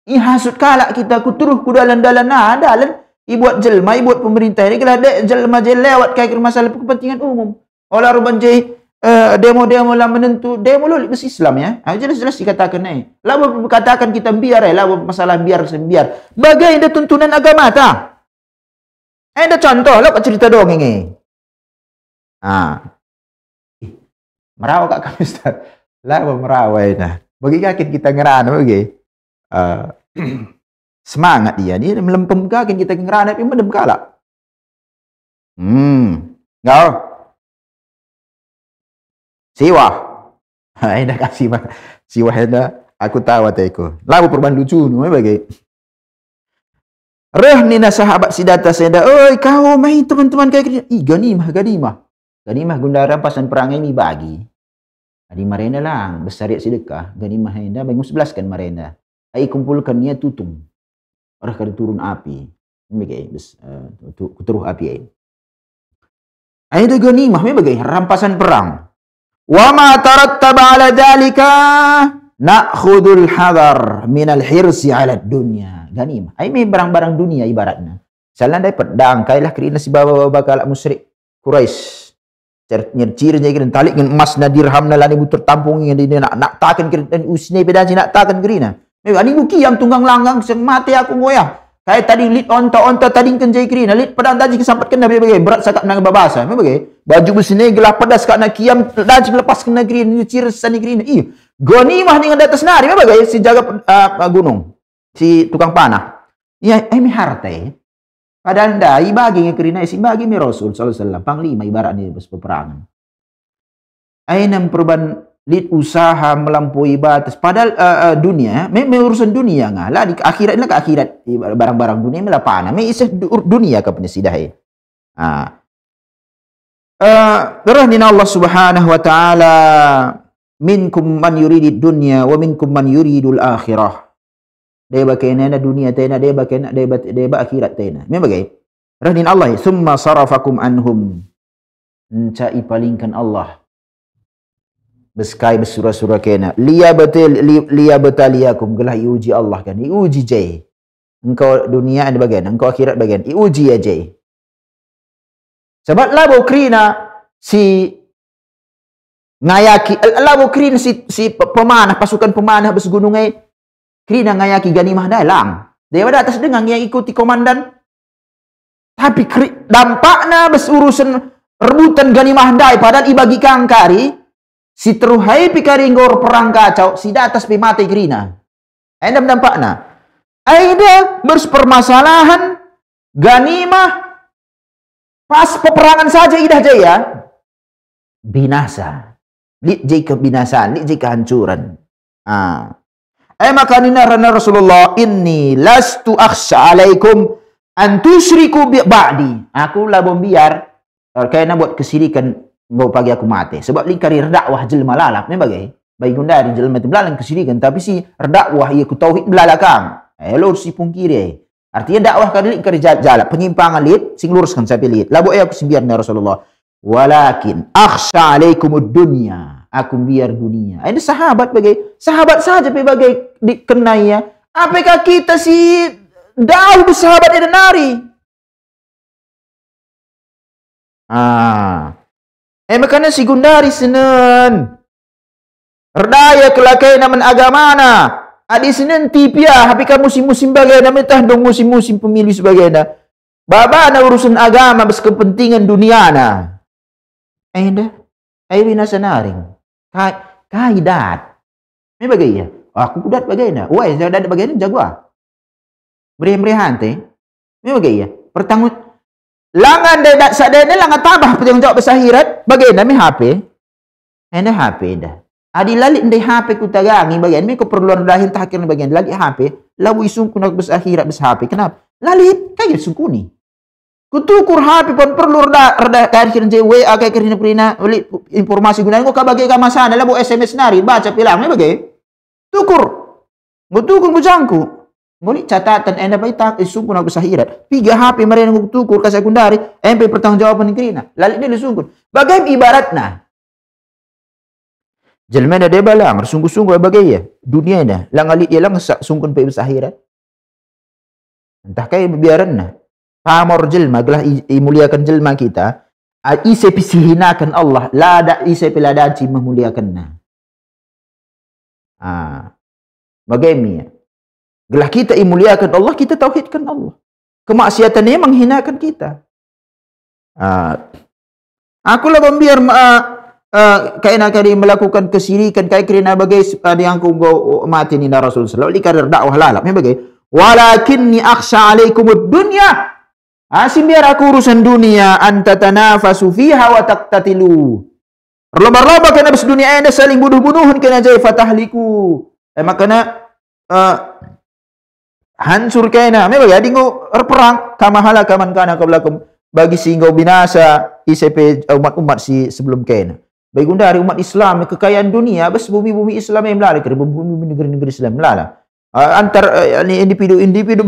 hasut kalah kita kuturuh ku dalan-dalan dalan ibuat jelma ibuat pemerintah ini kalau jelma lewat kayak masalah kepentingan umum olah rubanjai demo-demo lah menentu demo lo bes Islam ya. Jelas-jelas dikatakan lalu katakan kita biar lalu masalah biar. Bagai ada tuntunan agama ta. Ada contoh lo cerita dongeng Merawa kak kami Ustaz. Lalu merawa dah. Bagi kakin kita ngerana bagi. Semangat dia melempem kakin kita ngerana tapi mendem kalak. Ngau. Siwah. Dah kasih mah. Siwah dah aku tahu aku. Lalu perubahan lucu nu bagai. Reh nina sahabat si data saya oi kau mai teman-teman kayak gini. Ganimah. Ganimah gundara pasan perang ini bagi. Adi marena lang besar sedekah. Ganimah enda bagi 11 kan marena. Ai kumpulkan niat tutung. Orang kada turun api. Bagai kuturuh api ai. Ai da ganimah bagai rampasan perang. Wa ma tarattaba ala dhalika na'khudul hadar minal hirsi ala dunya. Ganimah. Ini barang-barang dunia ibaratnya. Misalnya dapat dangkailah kerina si baba-baba kalak musyrik Quraisy. Ciri-cirinya kira talik dengan emas na dirham na lani butur tampung yang dia nak takan kira dan usne beda nak takan kerina. Ani buki yang tunggang langgang mati aku ngoyah. Kayak tadi lit onta tadi kenjai kerina lit padang tadi kesampat kena bagai berat sakap nang babasa. Bagai baju besine gelah pedas kat nak kiam tadi lepas kena kerina ciri sani kerina. Ganimah dengan di atas nari bagai si jaga gunung. Si tukang panah. Ya mi harta padahal dah ibagi kerina si bagi mi Rasul sallallahu alaihi wasallam panglima ibarat ni peperangan. Ainam perubahan lit usaha melampaui batas padahal dunia urusan dunia ngalah di akhirat lah ke akhirat barang-barang dunia mela panah isah dunia ke penesidah berahna Allah Subhanahu wa taala minkum man yuridid dunya wa minkum man yuridul akhirah. Dia bakena dunia tena dia bakena dia akhirat tena. Me bagai Rahdin Allah, summa sarafakum anhum. Encai palingkan Allah. Beskai besurah-surah kena. Liya betaliakum. Gelah iuji Allah kan. Iuji jai. Engkau dunia ada bagian. Engkau akhirat bagian. Iuji ya jai. Sebab labo krina si ngayaki. Labo krina si pemanah. Pasukan pemanah bes gunungai. Krina ngayaki ganimah dalang. Dia pada atas dengang yang ikuti komandan. Tapi dampaknya bes urusan rebutan ganimah dai. Padahal ibagi kangkari. Si teruhai pikari ngor perang kacau, si atas pimati krina. Enda dampakna. Aida berpermasalahan ganimah pas peperangan saja idah jaya binasa. Lit jai kebinasaan, lit jai kehancuran. Makanina rana Rasulullah, inni lastu akhsha alaikum an tusyriku ba'di. Aku lah biar kayaknya buat kesirikan ngau pagi aku mati. Sebab li karir dakwah jelma lalap ni bagai. Bagi gundari jelma tu belalang kesirikan. Tapi si dakwah ia ku tauhid belalakang. Lurus si pungkiri. Artinya dakwah kali li karir jalap. Penyimpangan lit. Sing luruskan sampai lit. Labu aku sembiar na Rasulullah. Walakin akhsha alaikumud dunya. Aku biar dunia. Ini sahabat bagai. Sahabat saja bagai dikenainya. Apakah kita si dakwah bersahabat ada nari? Makanya si gundari senen. Erdaya kelakai naman agamana. Adi senen tipia. Tapi kan musim-musim bagaimana. Mentah dong musim-musim pemilu sebagainya. Baba na urusan agama. Bes kepentingan dunia na. Dah. Binasa naring. Kaidat. Ini bagaimana. Aku kudat bagaimana. Wah, saya ada bagaimana jagoan. Beri-berihan teh. Ini bagaimana. Pertanggung langan dah sadene langan tambah petang jawab besahirat bagaimana mi HP. Ene HP dah. Adi lalit ndai HP ku tagangi bagian mi keperluan dahin takhir bagian lagi HP. Labu isung ku nak besahirat bes HP. Kenapa? Lalit kayak sungkuni. Kutukur HP pun perlu reda kair je WA kayak kirina prina informasi gunanya kok kabagi ka masana labu SMS nari baca pilang ni bagai. Tukur. Ngutukur bujangku. Ngoli catatan enda bayi tak isungkun aku besahirat. 3 HP mereka yang tukur ke sekundari. MP pertanggungjawaban krina. Lalu dia disungkun. Bagaimana ibaratnya? Jelmena dia balang. Sungguh-sungguh bagaimana? Dunia dah. Langalit dia lang sungkun pe besahirat. Entah kaya biaranna. Pamor jelma. Gelah imuliakan jelma kita. Ise pisihinakan Allah. Lada ise piladaci memuliakannya. Bagaimana? Gelah kita imuliakan Allah, kita tauhidkan Allah. Kemaksiatannya menghinakan kita. Aku lah membiar kaina kali melakukan kesirikan kayak kerana bagai yang ku mati ni Rasul sallallahu alaihi wasallam dakwah lalap ni bagai walakinni akhsha alaikumud dunya. Biar aku urusan dunia anta tanafasu fiha wa taqtatilu. Berlomba-lomba kena bes dunia ini saling bunuh-bunuhan kena jai fatahliku. Makanya hancur kena. Memang ya dingo perang kamahala kaman kana kablakum bagi sehingga binasa ICP umat-umat si sebelum kena. Bagi dari umat Islam kekayaan dunia bes bumi-bumi Islam yang melala ke bumi-bumi negeri-negeri Islam melala. Antar individu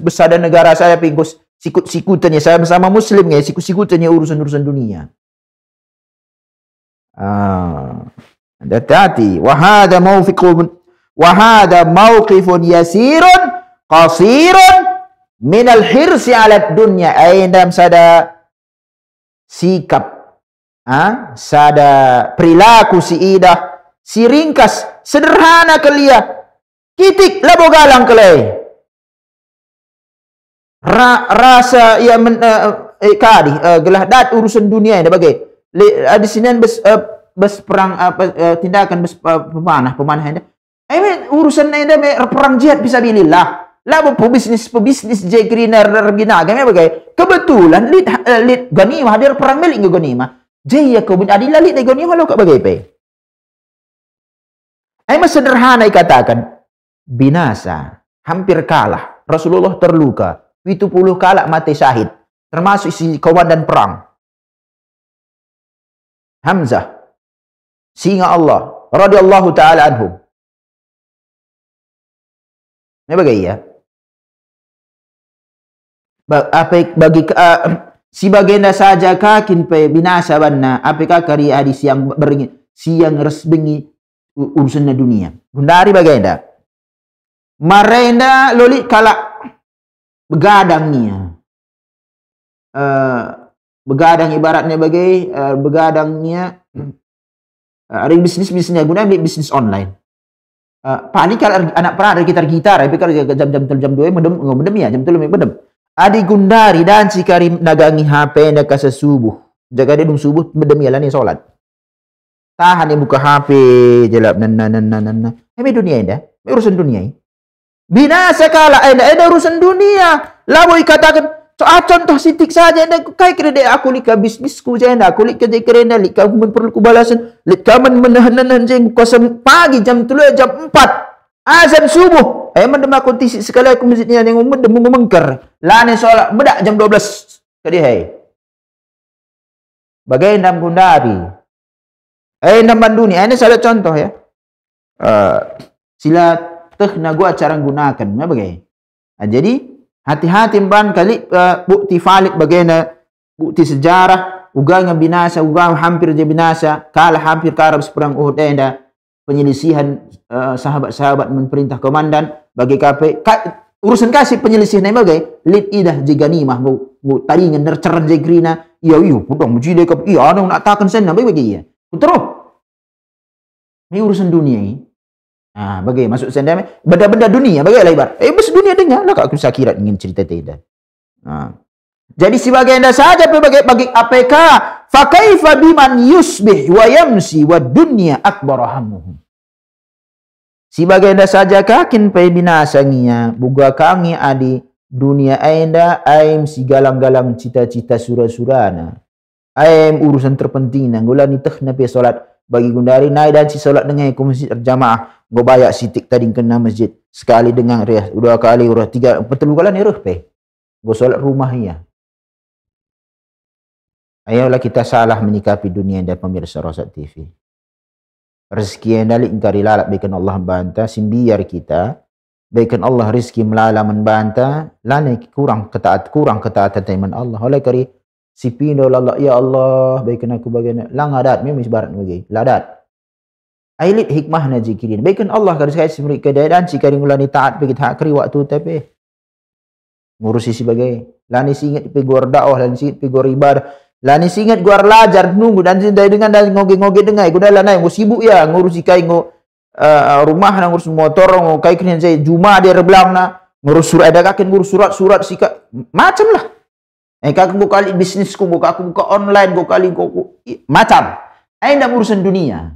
besada negara saya pinggus sikut-sikutannya saya bersama muslim ya sikut-sikutannya urusan-urusan dunia. Hati-hati. Wahada mauqifun yasirun qasirun minal hirsi ala dunya. Dalam sada sikap sada perilaku si idah si ringkas sederhana kelia kitik labo galang kelai rasa ya gelah dat urusan dunia ini bagai di sini bes perang tindakan bes pemanah ini urusan ini perang jihad fisabilillah lah pebisnis jegriner binaga bagai kebetulan lit ganimah hadir perang milik ganimah jaya kau adil lit ganimah lo kak bagai pe sederhana katakan binasa hampir kalah Rasulullah terluka 70 kala mati syahid termasuk si komandan perang Hamzah singa Allah radhiyallahu taala anhu. Ini bagaimana? Bagi si bagenda saja kakin pe binasa banna apika kari adi siang beringin siang resbengi urusan dunia. Gundari bagenda. Marenda loli kala begadangnya. Begadang ibaratnya bagai begadangnya ada bisnisnya guna bisnis online. Paling kalau anak pernah ada gitar, tapi kalau jam 2 mendem ya, jam 3 mendem. Adi gundari dan si karim nagangi HP nak kasa subuh. Jaga dia dung subuh mendem ya lani solat. Tahan dia buka HP jelap nan. Ini dunia indah, urusan dunia ini. Binasa kala ada urusan dunia. Lalu katakan contoh sitik saja anda kai kira aku lika bisnisku je anda aku lika je kerana lika aku perlu kubalasan lika menahan je kosong pagi jam 3 jam 4 azan subuh mendem aku tisik sekali aku masjidnya yang mendem mengker lane solat bedak jam 12 kadi hai bagai ndam gundari ndam dunia ini salah contoh ya sila tehna gua cara gunakan bagai jadi hati-hati ban kali bukti valid bagaimana bukti sejarah uga binasa uga hampir je binasa kalah hampir karab seperang Uhud enda penyelisihan sahabat-sahabat perintah komandan bagi KP urusan kasih penyelisihan bagai lid idah je ganimah bu taringan nerceran je grina iya pudong mujide kap iya ana nak takan sana bagi ya terus ini urusan dunia ini. Bagai masuk sendiri benda-benda dunia bagai lebar. Bes dunia dengar lah aku sakirat ingin cerita tidak. Jadi sebagai anda saja bagi APK fa kaifa biman yusbih wa yamsi wa dunya akbar hammuhum. Sebagai anda saja kakin pe binasanginya buga kangi adi dunia anda aim si galang-galang cita-cita surah-surana. Aim urusan terpenting nang gulani tehna pe salat bagi gundari naik dan si solat dengan aku masjid berjamaah go bayak sitik tadi kena masjid sekali dengan riah 2 kali urah 3 betul kali ni ruh pe go solat rumahnya. Ayolah kita salah menyikapi dunia dan pemirsa Rosat TV. Rezeki yang dalik ingkari lalap baikan Allah banta simbiar kita baikan Allah rezeki melala membanta lane kurang ketaatan teman Allah oleh kari si pino lala ya Allah baikan aku bagian lang adat memang sebarat bagi ladat ailit hikmah na zikirin baikan Allah kari saya semri keadaan si kari ngulani taat bagi hak kari waktu tapi ngurusi sebagai lani singat pe gor dakwah lani singat pe gor ibadah lani singat gor lajar nunggu dan sindai dengan dan ngoge-ngoge dengai gudala nai ngo sibuk ya ngurusi kai ngo rumah na ngurus motor ngo kai kini saya juma dia reblang na ngurus surat ada kakin ngurus surat sika macam lah. Aku kali bisnisku, aku buka online, kali macam. Ada urusan dunia.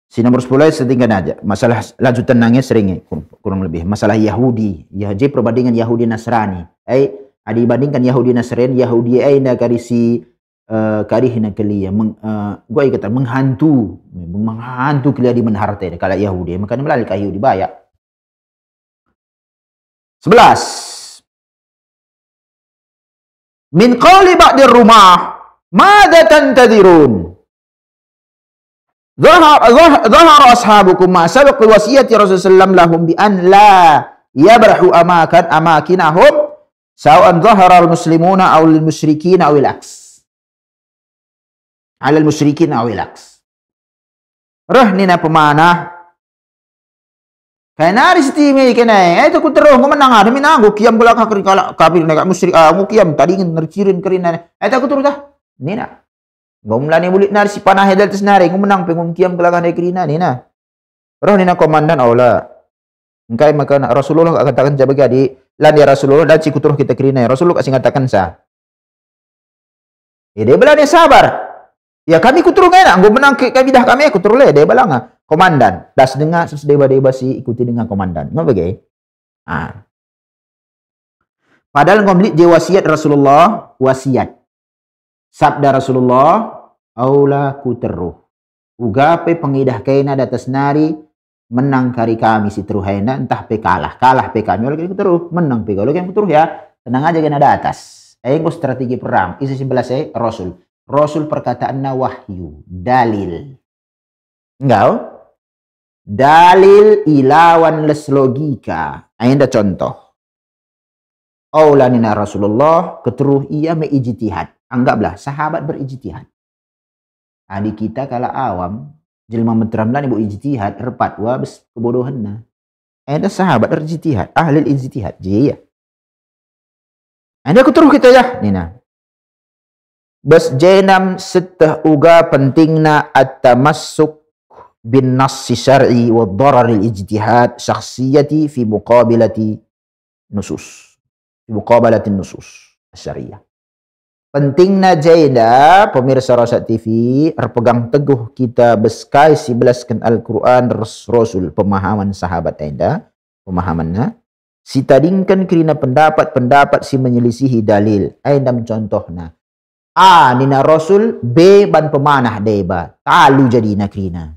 Si nomor 10 setingkat aja. Masalah lanjutan nangnya sering kurang lebih. Masalah Yahudi. Jadi perbandingan Yahudi Nasrani. Dibandingkan Yahudi Nasrani, Yahudi ada kari si karihina kelia gua kata menghantu kelia di menharta kalau Yahudi makanya melalui Yahudi banyak. 11 min qawli ba'dir rumah madza tantadirun dhahara ashabukum ma sabaq wasiyati Rasulullah lahum bi an la yabrahu amakinahum sawa'an dhahara al-muslimuna aw al-musyrikina aw al-aks alal musyrikin awilaks. Roh nina pemanah. Kena ristimi kena. Itu ku terus ku menang ada minang ku kiam bola kafir nak musyrik ku kiam tadi ngin nercirin kerina. Itu ku terus dah. Nina. Gomlani bulit nar si panah hedal tesnare ku menang pengum kiam belakang kerina nina. Roh nina komandan aula. Engkai maka Rasulullah katakan jaga di lan ya Rasulullah dan si ku terus kita kerina. Rasulullah kasih katakan sa. Dia belani sabar. Ya kami kuturun enak, gue menang kami dah kami aku turun dia balang komandan. Das dengar sus deba si ikuti dengan komandan. Ngapa bagai? Padahal ngomlit je wasiat Rasulullah, wasiat. Sabda Rasulullah, aula kuteruh. Ugape pengidah kaina datas nari menang kari kami si teruhaina entah pe kalah pe kami oleh kuteruh menang pe kalau kan kuteruh ya tenang aja kan ada atas. Ego strategi perang isi 11 Rasul perkataannya wahyu, dalil. Enggak. Dalil ilawan les logika. Ada contoh. Aulanina Rasulullah keteruh ia meijtihad. Anggaplah sahabat berijtihad. Adik kita kalau awam, jelma menteramlan ibu ijtihad, repat wabes kebodohan. Ada sahabat berijtihad, ahli ijtihad. Jia. Ada keteruh kita ya, Nina. Bas jenam setah uga pentingna at-tamassuk bin nassi syar'i wa darar al-ijtihad syakhsiyati fi muqabilati nusus. Fi muqabalati nusus syariah. Pentingna jaida pemirsa Rosyad TV berpegang teguh kita beskai 11 Al-Quran Rasul pemahaman sahabat anda pemahamannya si tadingkan kerana pendapat-pendapat si menyelisihi dalil anda contohna A nina Rasul B ban pemanah deba talu jadi nakrina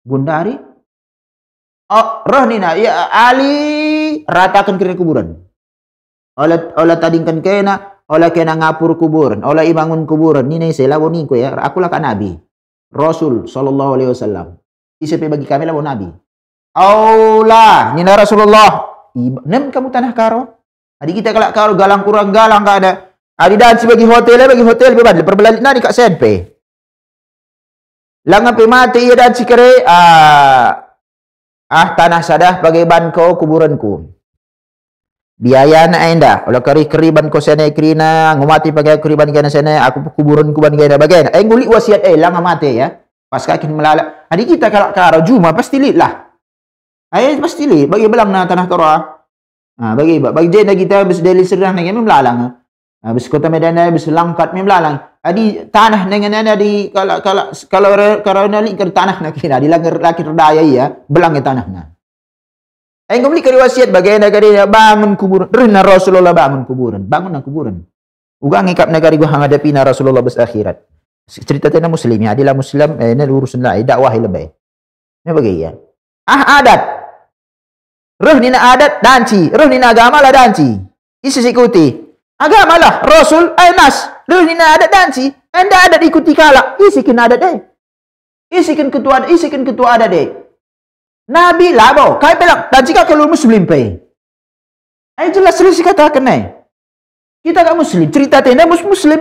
Gundari roh nina ya Ali ratakan kira kuburan olah tadingkan kena olah kena ngapur kuburan olah ibangun kuburan nina saya lawan ni ko ya aku lah kan Nabi Rasul sallallahu alaihi wasallam isipe bagi kami lawan Nabi Allah nina Rasulullah nem kamu tanah karo adi kita kalau karo galang kurang galang ka ada adi dan si bagi hotel bebas perbelanja nani kak senpe langan pe mati ia dan si kere tanah sadah pakai ban kau kuburanku biaya na enda olah keriban ko sana krina ngumati pakai keriban kena sana aku kuburan kuban kena bagian nguli wasiat langan mati ya pas kakin melala adi kita kalau karo juma pasti lit lah pasti lit bagi belang na tanah karo bagi jena kita bis deli serang nang melalang bis kota Medan bis langkat melalang adi tanah dengan di kalau nali ke tanah nak kira di langir lakir daya ya belang tanahnya engkau beli kari wasiat bagaimana kari bangun kuburan rena Rasulullah bangun kuburan uga ngikap negari gua hangadapi na Rasulullah bes akhirat cerita tena muslim ya adilah muslim ini urusan lain dakwah lebih ini bagaimana adat roh nina adat danci roh nina agama lah danci isi ikuti agama lah Rasul nas roh nina adat danci anda adat ikuti kala isikin adat isikin ketua adat Nabi labo kai pelang dan jika kalau muslim pe jelas katakan kita gak muslim cerita tenda muslim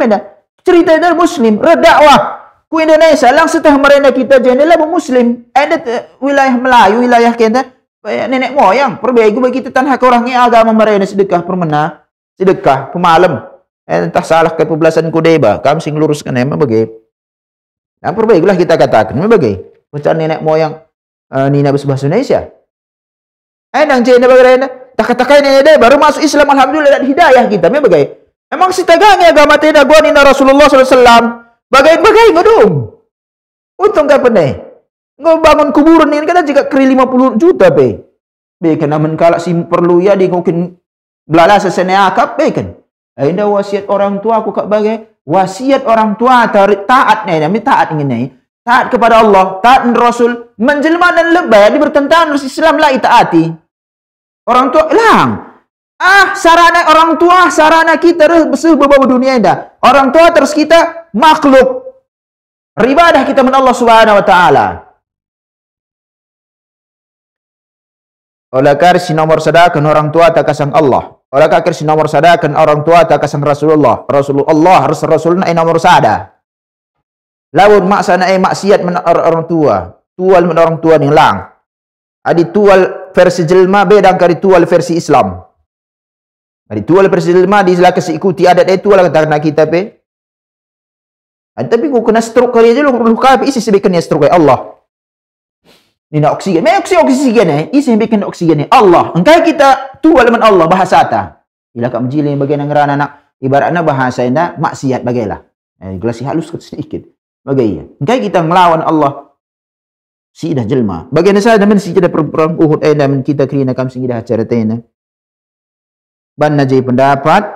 cerita tenda muslim redakwah ku Indonesia lang setah merena kita jenela muslim ada wilayah Melayu wilayah kita nenek moyang perbegu bagi kita tanah ke orangnya agama mereka sedekah permena sedekah pemalam entah salah kepebelasan kudeba kami sing luruskan emang bagai dan perbaikulah kita katakan memang bagai bocah nenek moyang Nina bahasa Indonesia nang jena bagaimana tak katakan nenek deh baru masuk Islam alhamdulillah dan hidayah kita memang bagai emang si tagangi agama tenda gua Nina Rasulullah SAW bagai ngodong untung gak pernah nggak bangun kuburan ini kan jika keri 50 juta be kena menkalak si perlu ya di mungkin belala sesene akap be kan indah wasiat orang tua aku kak bagai wasiat orang tua taat ingin taat kepada Allah taat Rasul menjelma dan lebay di bertentangan dengan Islam lah itaati orang tua lang sarana orang tua sarana kita besuh bawa dunia indah orang tua terus kita makhluk ribadah kita men Allah Subhanahu wa taala olah karsi nomor sadakan orang tua tak kasang Allah olah karsi nomor sadakan orang tua tak kasang Rasulullah Rasulullah nomor sada lawan maksana maksiat men orang tua tual men orang tua ni lang adi tual versi jelma bedang kari tual versi Islam adi tual versi jelma di sila kasi ikuti adat itu lah kata kita pe tapi ku kena stroke kali aja lu kape isi sebekan stroke Allah nina oksigen me oksigen isi bikin oksigen Allah engkai kita tual men Allah bahasa ta ila ka menjili bagian ngerana nak ibaratna bahasa ina maksiat bagailah gelas halus sedikit bagaimana engkai kita melawan Allah si dah jelma bagaimana saja men si dah perang Uhud men kita kerina kam sing dah acara tena banna jai pendapat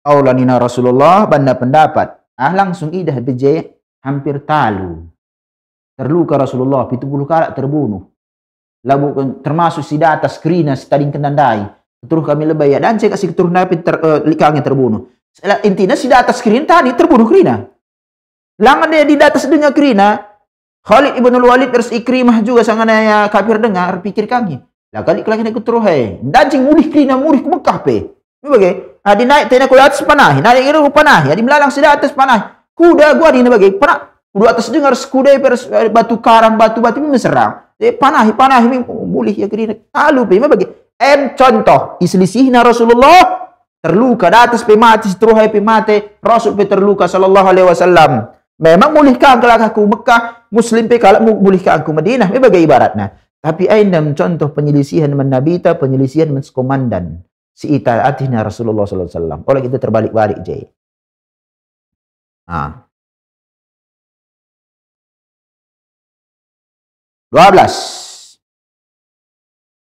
aulanina Rasulullah banna pendapat langsung idah bejai hampir talu terluka Rasulullah 70 kali terbunuh labu termasuk si atas kerina setading kendandai terus kami lebay dan saya kasih turun napi likangnya terbunuh intinya si atas kerina tadi terbunuh kerina Langan dia di atas dengar kerina. Khalid ibn al-Walid terus Ikrimah juga sangat ya kafir dengar pikir kami. Lah kali kelaki nak teruhai. Dajing mulih kerina mulih ke Mekah pe. Ni bagai. Adi naik tena ku atas panah. Naik kira panah. Adi melalang sida atas panah. Kuda gua di bagai. Panah. Kuda atas dengar kuda pers batu karang batu-batu ini meserang. Panah mulih ya kerina. Alu pe bagai. Contoh islisihna Rasulullah terluka di atas pemati teruhai pemati Rasul pe terluka sallallahu alaihi wasallam. Memang mulihkan kalau aku Mekah, Muslim pe kalau mulihkan aku Madinah, bagai ibaratnya. Tapi aina contoh penyelisihan menabita, penyelisihan menskomandan. Si itaatina Rasulullah sallallahu alaihi wasallam. Oleh kita terbalik-balik je. Ah. 12.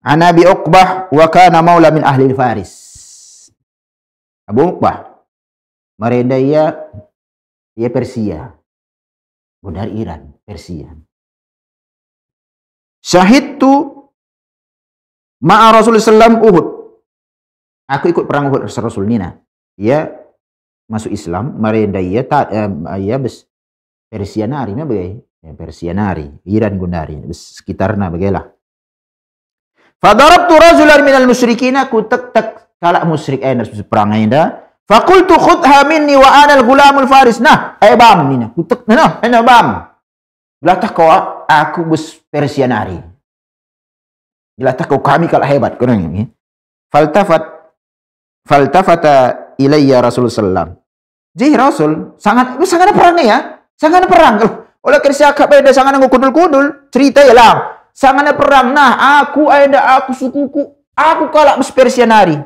An Abi Uqbah wa kana maula min ahli Faris. Abu Uqbah merenda ia Persia. Dari Iran, Persia. Syahidtu ma'a Rasulullah sallam Uhud. Aku ikut perang Uhud Rasul Nina. Ia masuk Islam, merenda ia Persianari, Persianari, Iran gundari, sekitarnya bagailah. Fadarabtu rajulan minal musyrikin, aku tek kalak musyrik perang enda. Fakultu khudha minni wa ana al-gulamul faris. Nah, bam ni. Kutek nah, bam. Belatah kau aku bus Persianari. Belatah kau kami kalah hebat kurang ini. Faltafata ilayya Rasulullah sallam. Jadi Rasul sangat perang ya. Sangat perang. Oleh kerja akak beda sangat kudul-kudul. Cerita ya lah. Sangat perang. Nah, aku sukuku. Aku kalah bus Persianari.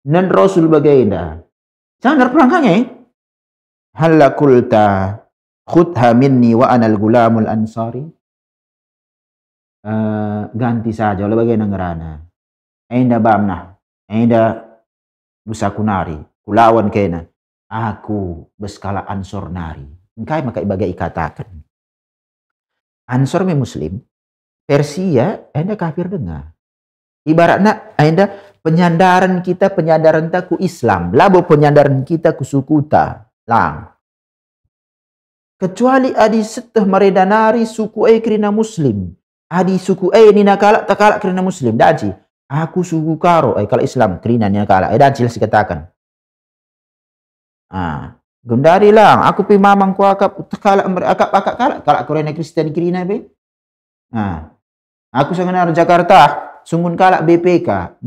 Dan Rasul bagaimana? Jangan perangkangnya. Halla kulta khudha minni wa anal gulamul ansari. Ganti saja oleh bagaimana ngerana. Ainda bamna. Ainda busakunari. Kulawan kena. Aku beskala ansor nari. Engkai maka ibagai katakan. Ansor me muslim. Persia ainda kafir dengar. Ibaratnya ainda penyandaran tak ku Islam. Labo penyandaran kita ku suku ta. Lang. Kecuali adi seteh meredanari suku kerina Muslim. Adi suku ni nakalak takalak kerina Muslim. Daji. Aku suku karo. Kalau Islam kerina ni nakalak. Daji lah sikatakan. Gundari lang. Aku pi mamang ku akap takalak akap kalak kerina Kristen kerina be. Aku sangat Jakarta. Sunggun kalak BPK,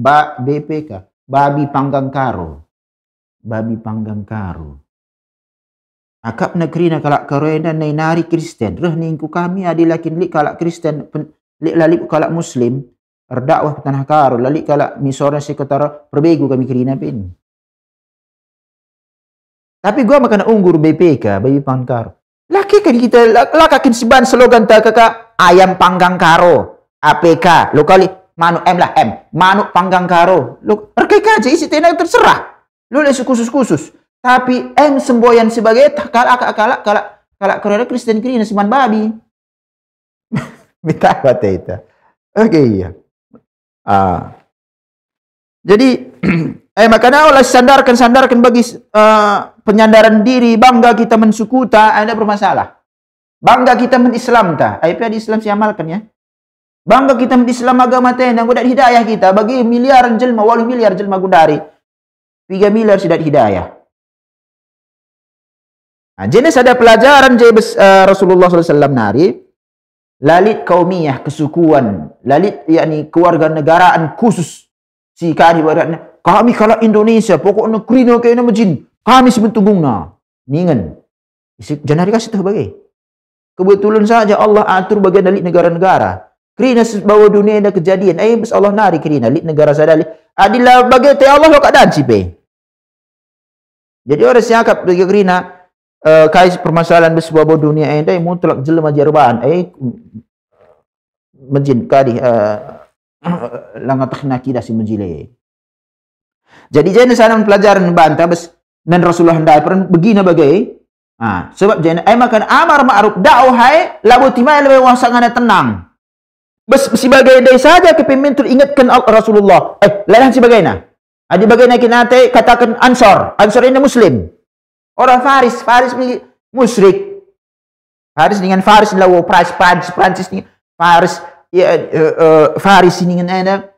babi panggang karo. Akap negeri na kalak karoena na nari Kristen. Reh ningku kami adilakin lik kalak Kristen, lik lalip kalak Muslim, erdakwah tanah karo, lalik kalak misornya sekretara perbegu kami kerina pin. Tapi gua makan unggur BPK, babi panggang karo. Laki kan kita lakakin siban slogan tak kakak ayam panggang karo, APK, lokali. Manuk manuk panggang karo. Lu rekai kaja isi tena terserah. Lu lesu khusus. Tapi semboyan sebagai kalak kerana Kristen kiri nasiman babi. Minta apa itu? Oke iya. Jadi makanya oleh sandarkan bagi penyandaran diri, bangga kita mensukuta, ada bermasalah. Bangga kita menislam ta. Ayat di Islam siamalkan ya. Bangga kita Islam agama tena goda hidayah kita bagi miliaran jelma 8 miliar jelma gudari 3 miliar sidat hidayah. Jenis ada pelajaran Rasulullah SAW nari lalit kaumiyah kesukuan lalit yakni keluarga negaraan khusus si kami baratnya kami kalau Indonesia pokok negeri no kena majin kami sebetulnya ningan jangan dikasih tahu bagai kebetulan saja Allah atur bagian dari negara-negara. Kerina bawa dunia ada kejadian. Bes Allah nari kerina. Lit negara sadali. Adilah bagi Allah lo keadaan cipe. Jadi orang siakap bagi kerina. Kais permasalahan bes bawa dunia ada. Mutlak jelma jarban. Majin kadi. Langat nakida si majile. Jadi jenis sana pelajaran bantah. Bes dan Rasulullah hendak. Begini bagai. Sebab jenis. Makan amar ma'ruf. Da'uhai. Labu timai lebih wasangana tenang. Sebagai day saja kepemimpin teringatkan Rasulullah. Lain sebagainya. Adi bagaimana kita katakan Ansor ini Muslim. Orang Faris musyrik. Faris dengan Faris lawo Prancis dengan Faris ya Faris dengan ada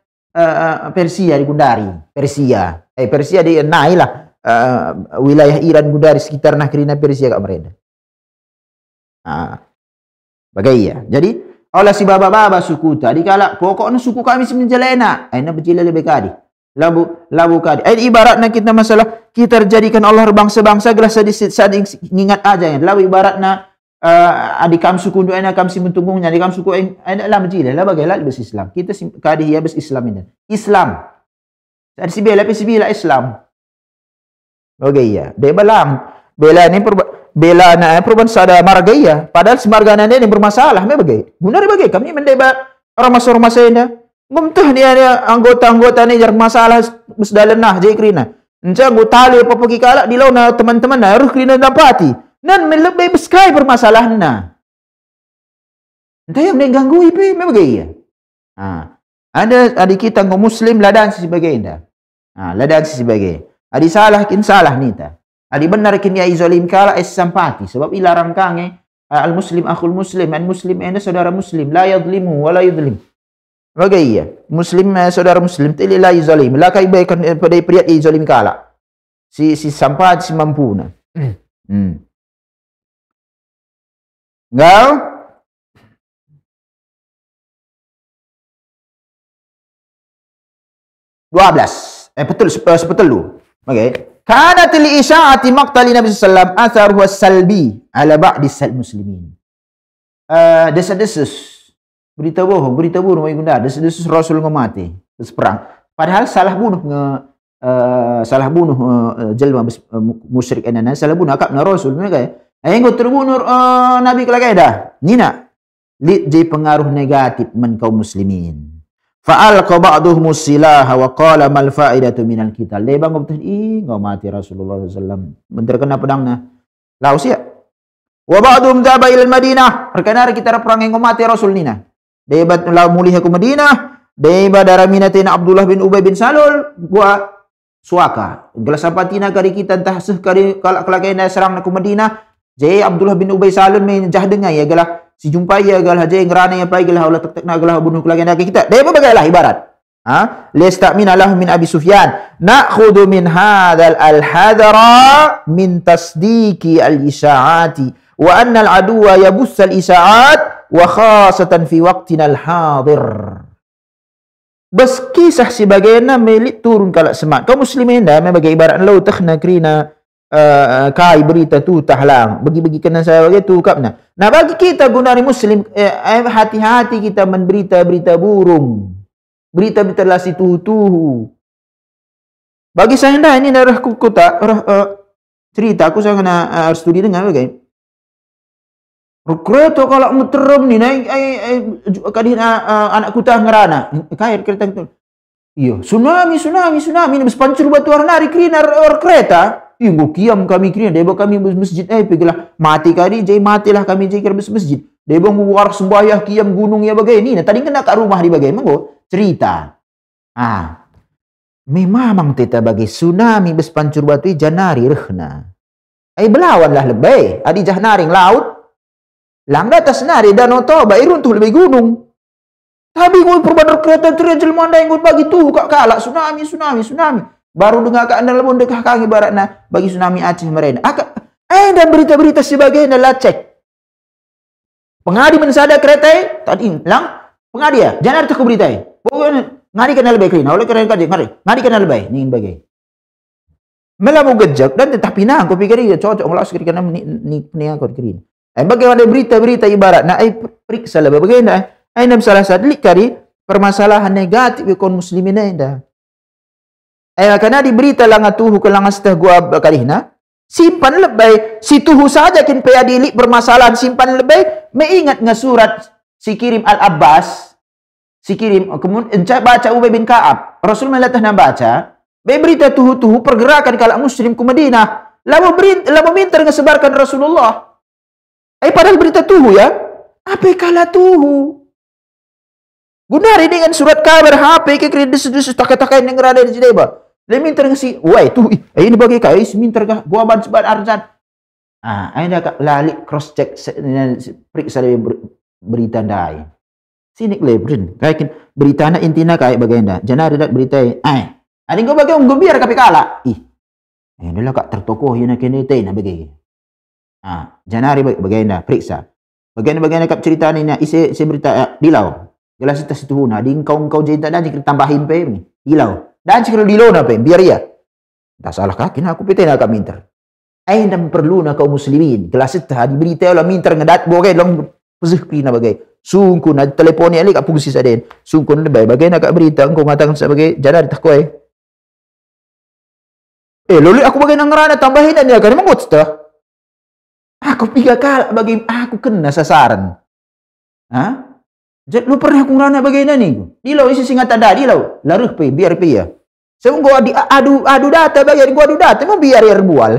Persia di Gundari. Persia di lah wilayah Iran Gundari sekitar kerina Persia kat mereka. Bagai ya. Jadi Allah si baba suku tadi kala pokoknya suku kami semenjalena. Aina berjila lebih kadi. Labu kadi. Ibaratnya kita masalah kita jadikan Allah bangsa-bangsa gelas saat ingat aja ya. Lalu ibaratnya adik kam suku doa kam si mentunggungnya adik kam suku lah berjila lah bagai lah bes Islam. Kita kadi ya bes Islam ini. Islam. Ada si bela Islam. Bagai ya. Dia balam bela ni bela na perubahan sada margaya padahal semargana ini bermasalah me bagai guna bagai kami mendeba orang masa ini memtuh dia anggota ni jar masalah besdalan nah je krina enca anggota le pergi kala di launa teman-teman na ruh krina dapati nan melebih beskai permasalahan na entah yang mengganggu ipe me bagai ya ada adik kita ngom muslim ladang sebagai indah ladang sebagai adik salah ni ta. Adi benar kini izolim kala sampati sebab ilarang kange al muslim akhul muslim an muslim ena saudara muslim la yadlimu wa la yudlim. Bagai ya muslim saudara muslim tili la izolim la kai baikan pada pria izolim kala si sampati si mampuna. Ngau 12 betul lu. Okey. Kanat li isya'ati maqtali Nabi sallallahu alaihi wasallam atharuhu salbi ala ba'di muslimin. Desas-desus berita bohong mai gunda desas-desus Rasul mati perang. Padahal salah bunuh jelma musyrik enana salah bunuh akak na Rasul mereka. Engko terbunuh Nabi kelakai dah. Nina li je pengaruh negatif men kaum muslimin. Fa'alqa ba'duhum silaha wa qala mal fa'idatu minal qital. Dia bang betul engkau mati Rasulullah sallallahu alaihi wasallam. Menterkena pedangnya. Laos ya. Wa ba'duhum dhaba ila Madinah. Perkara kita perang engkau mati Rasul nina. Dia la mulih ke Madinah. Dia badara minatin Abdullah bin Ubay bin Salul gua suaka. Gelas sampatina kari kita entah sekali kalak-kalakena serang ke Madinah. Jai Abdullah bin Ubay Salul main jah dengar ya galah si jumpa ya galah je ngerana ya pai galah Allah tek nak galah bunuh kelagi nak kita dia bagailah ibarat listamina lahu min Abi Sufyan na'khudhu min hadzal al-hadara min tasdiqi al-isa'ati wa anna al-aduwa yabuss al-isa'at wa khasatan fi waqtina al-hadir. Bas kisah si bagaina melit turun kalak semat kaum muslimin dah bagai ibarat lau takhna krina kai berita tu tahlang bagi-bagi kena saya bagi tu kapna. Nah bagi kita gunari muslim hati-hati kita berita burung. Berita-berita lah situ. Bagi saya dah ini darah kota cerita aku saya kena studi dengar bagai. Kereta kalau muterem ni naik kadin anak kuta ngerana kair kereta itu. Iya, tsunami ni bespancur batu nari krina kereta. Ibu kiam kami kira deba kami masjid pergilah mati kali jai matilah kami jai kira masjid deba war sembayah kiam gunung ya bagai ni tadi kena kat rumah di bagai manggo cerita memang teta bagi tsunami bespancur batu janari rehna belawan lah lebih adi jahnaring laut langga atas nari danau Toba runtuh lebih gunung tapi ngoi perbandar kereta terjel mandai ngoi bagi tu kak kalak tsunami baru dengar kat anda lebon dekah kaki baratna bagi tsunami Aceh merena. Dan berita-berita sebagainya lacek. Pengadi mensada kereta tadi lang pengadi ya. Jangan ada berita. Pokoknya ngadi kena lebih kena. Oleh kerana kaji ngadi kena lebih ni bagai. Melamu gejak dan tetapi nah aku pikir dia cocok ngelas kira ni aku kirim. Bagaimana berita-berita ibarat nah periksa lah bagaimana. Nam salah satu kali permasalahan negatif kaum muslimin dah. Karena diberita langa tuhu ke langa setah gua kalihna simpan lebih si tuhu saja kin paya dilik bermasalahan simpan lebih meingat ngasurat si kirim Al-Abbas si kirim kemudian baca Ubay bin Ka'ab Rasul melatah na baca berita tuhu pergerakan kalak muslim ke Madinah lalu minta ngesebarkan Rasulullah padahal berita tuhu ya apa kala tuhu gunari dengan surat kabar HP ke kredit takai-takai yang berada di Jedeba. Dia minta ngasi, wah itu ini bagi kai minta gua ban sebat arjan. Anda lalik cross check periksa berita dai. Sini lebrin. Kayak berita na intina kayak bagaimana. Jangan ada berita. Ada yang bagai biar kapi kala. Inilah kak tertokoh yang nak kena na bagi. Jangan ada bagaimana periksa. Bagaimana kap cerita ni na isi berita dilau. Jelas itu situ na. Di kau cerita dan kita tambahin pe dilau. Dan jika dilau na pe biar ya. Tak salah kak. Kena aku pete nak minter. Anda perlu na kaum muslimin. Jelas itu di berita lah minter ngedat bagai long pusih kena bagai. Sungguh na telepon ni ali kak fungsi saden. Sungguh na bagai nak berita engkau mengatakan sebagai jangan ditakoi. Lalu aku bagai ngerana tambahin dan ya kan memang bocah. Aku 3 kali bagi aku kena sasaran. Jadi lu pernah aku ngerana bagaimana ni? Dilau isi singkat ada dilau. Laruh pe biar pe ya. Saya gua adu data bagi gua adu data mau biar bual.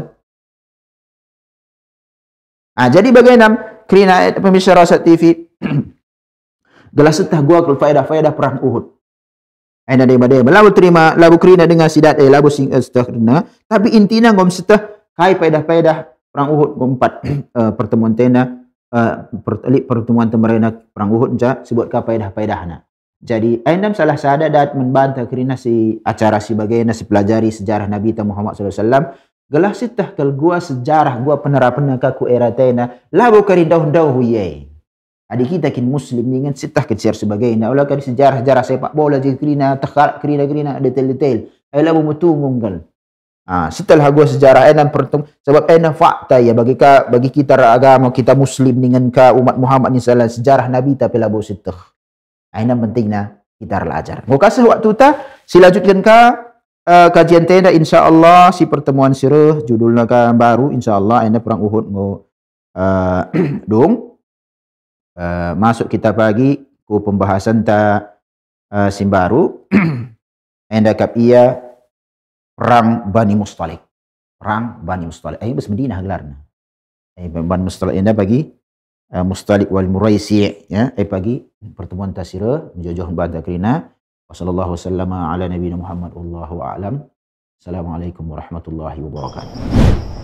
Jadi bagaimana kerana pemirsa Rasat TV gelas setah gua kalau faedah perang Uhud. Aina de bade labu terima labu kerina dengan sidat labu sing setah kerana tapi intinya ngom setah kai faedah perang Uhud ngom 4 pertemuan tena pertemuan temerena perang Uhud ja sebut ka faedah-faedahna. Jadi aina salah sada dat membantah kerana si acara si bagaimana si pelajari sejarah Nabi Muhammad sallallahu alaihi wasallam. Gelas sitah kal gua sejarah gua penerapan ka ku era tena labu kari daun ye. Adik kita kin muslim dengan sitah kecil sebagainya. Ulah kari sejarah sepak bola je kerina takhar kerina detail. Ai labu mutunggal. Setelah gua sejarah enan sebab enan fakta ya bagi kita agama kita muslim dengan ka umat Muhammad ni salah sejarah Nabi tapi labu sitah. Enan pentingna kita belajar. Gua kasih waktu ta silanjutkan ka kajian tenda insyaallah si pertemuan sirah judulnya kan baru insyaallah anda perang Uhud dong masuk kita pagi ku pembahasan ta sim baru anda kap ia perang Bani Mustalik bes Madinah gelarna Bani Mustalik anda bagi Mustalik wal Muraisi ya pagi pertemuan tasirah menjojoh banta kerina. Wassallallahu wasallam ala nabiyina Muhammad wallahu a'lam. Assalamualaikum warahmatullahi wabarakatuh.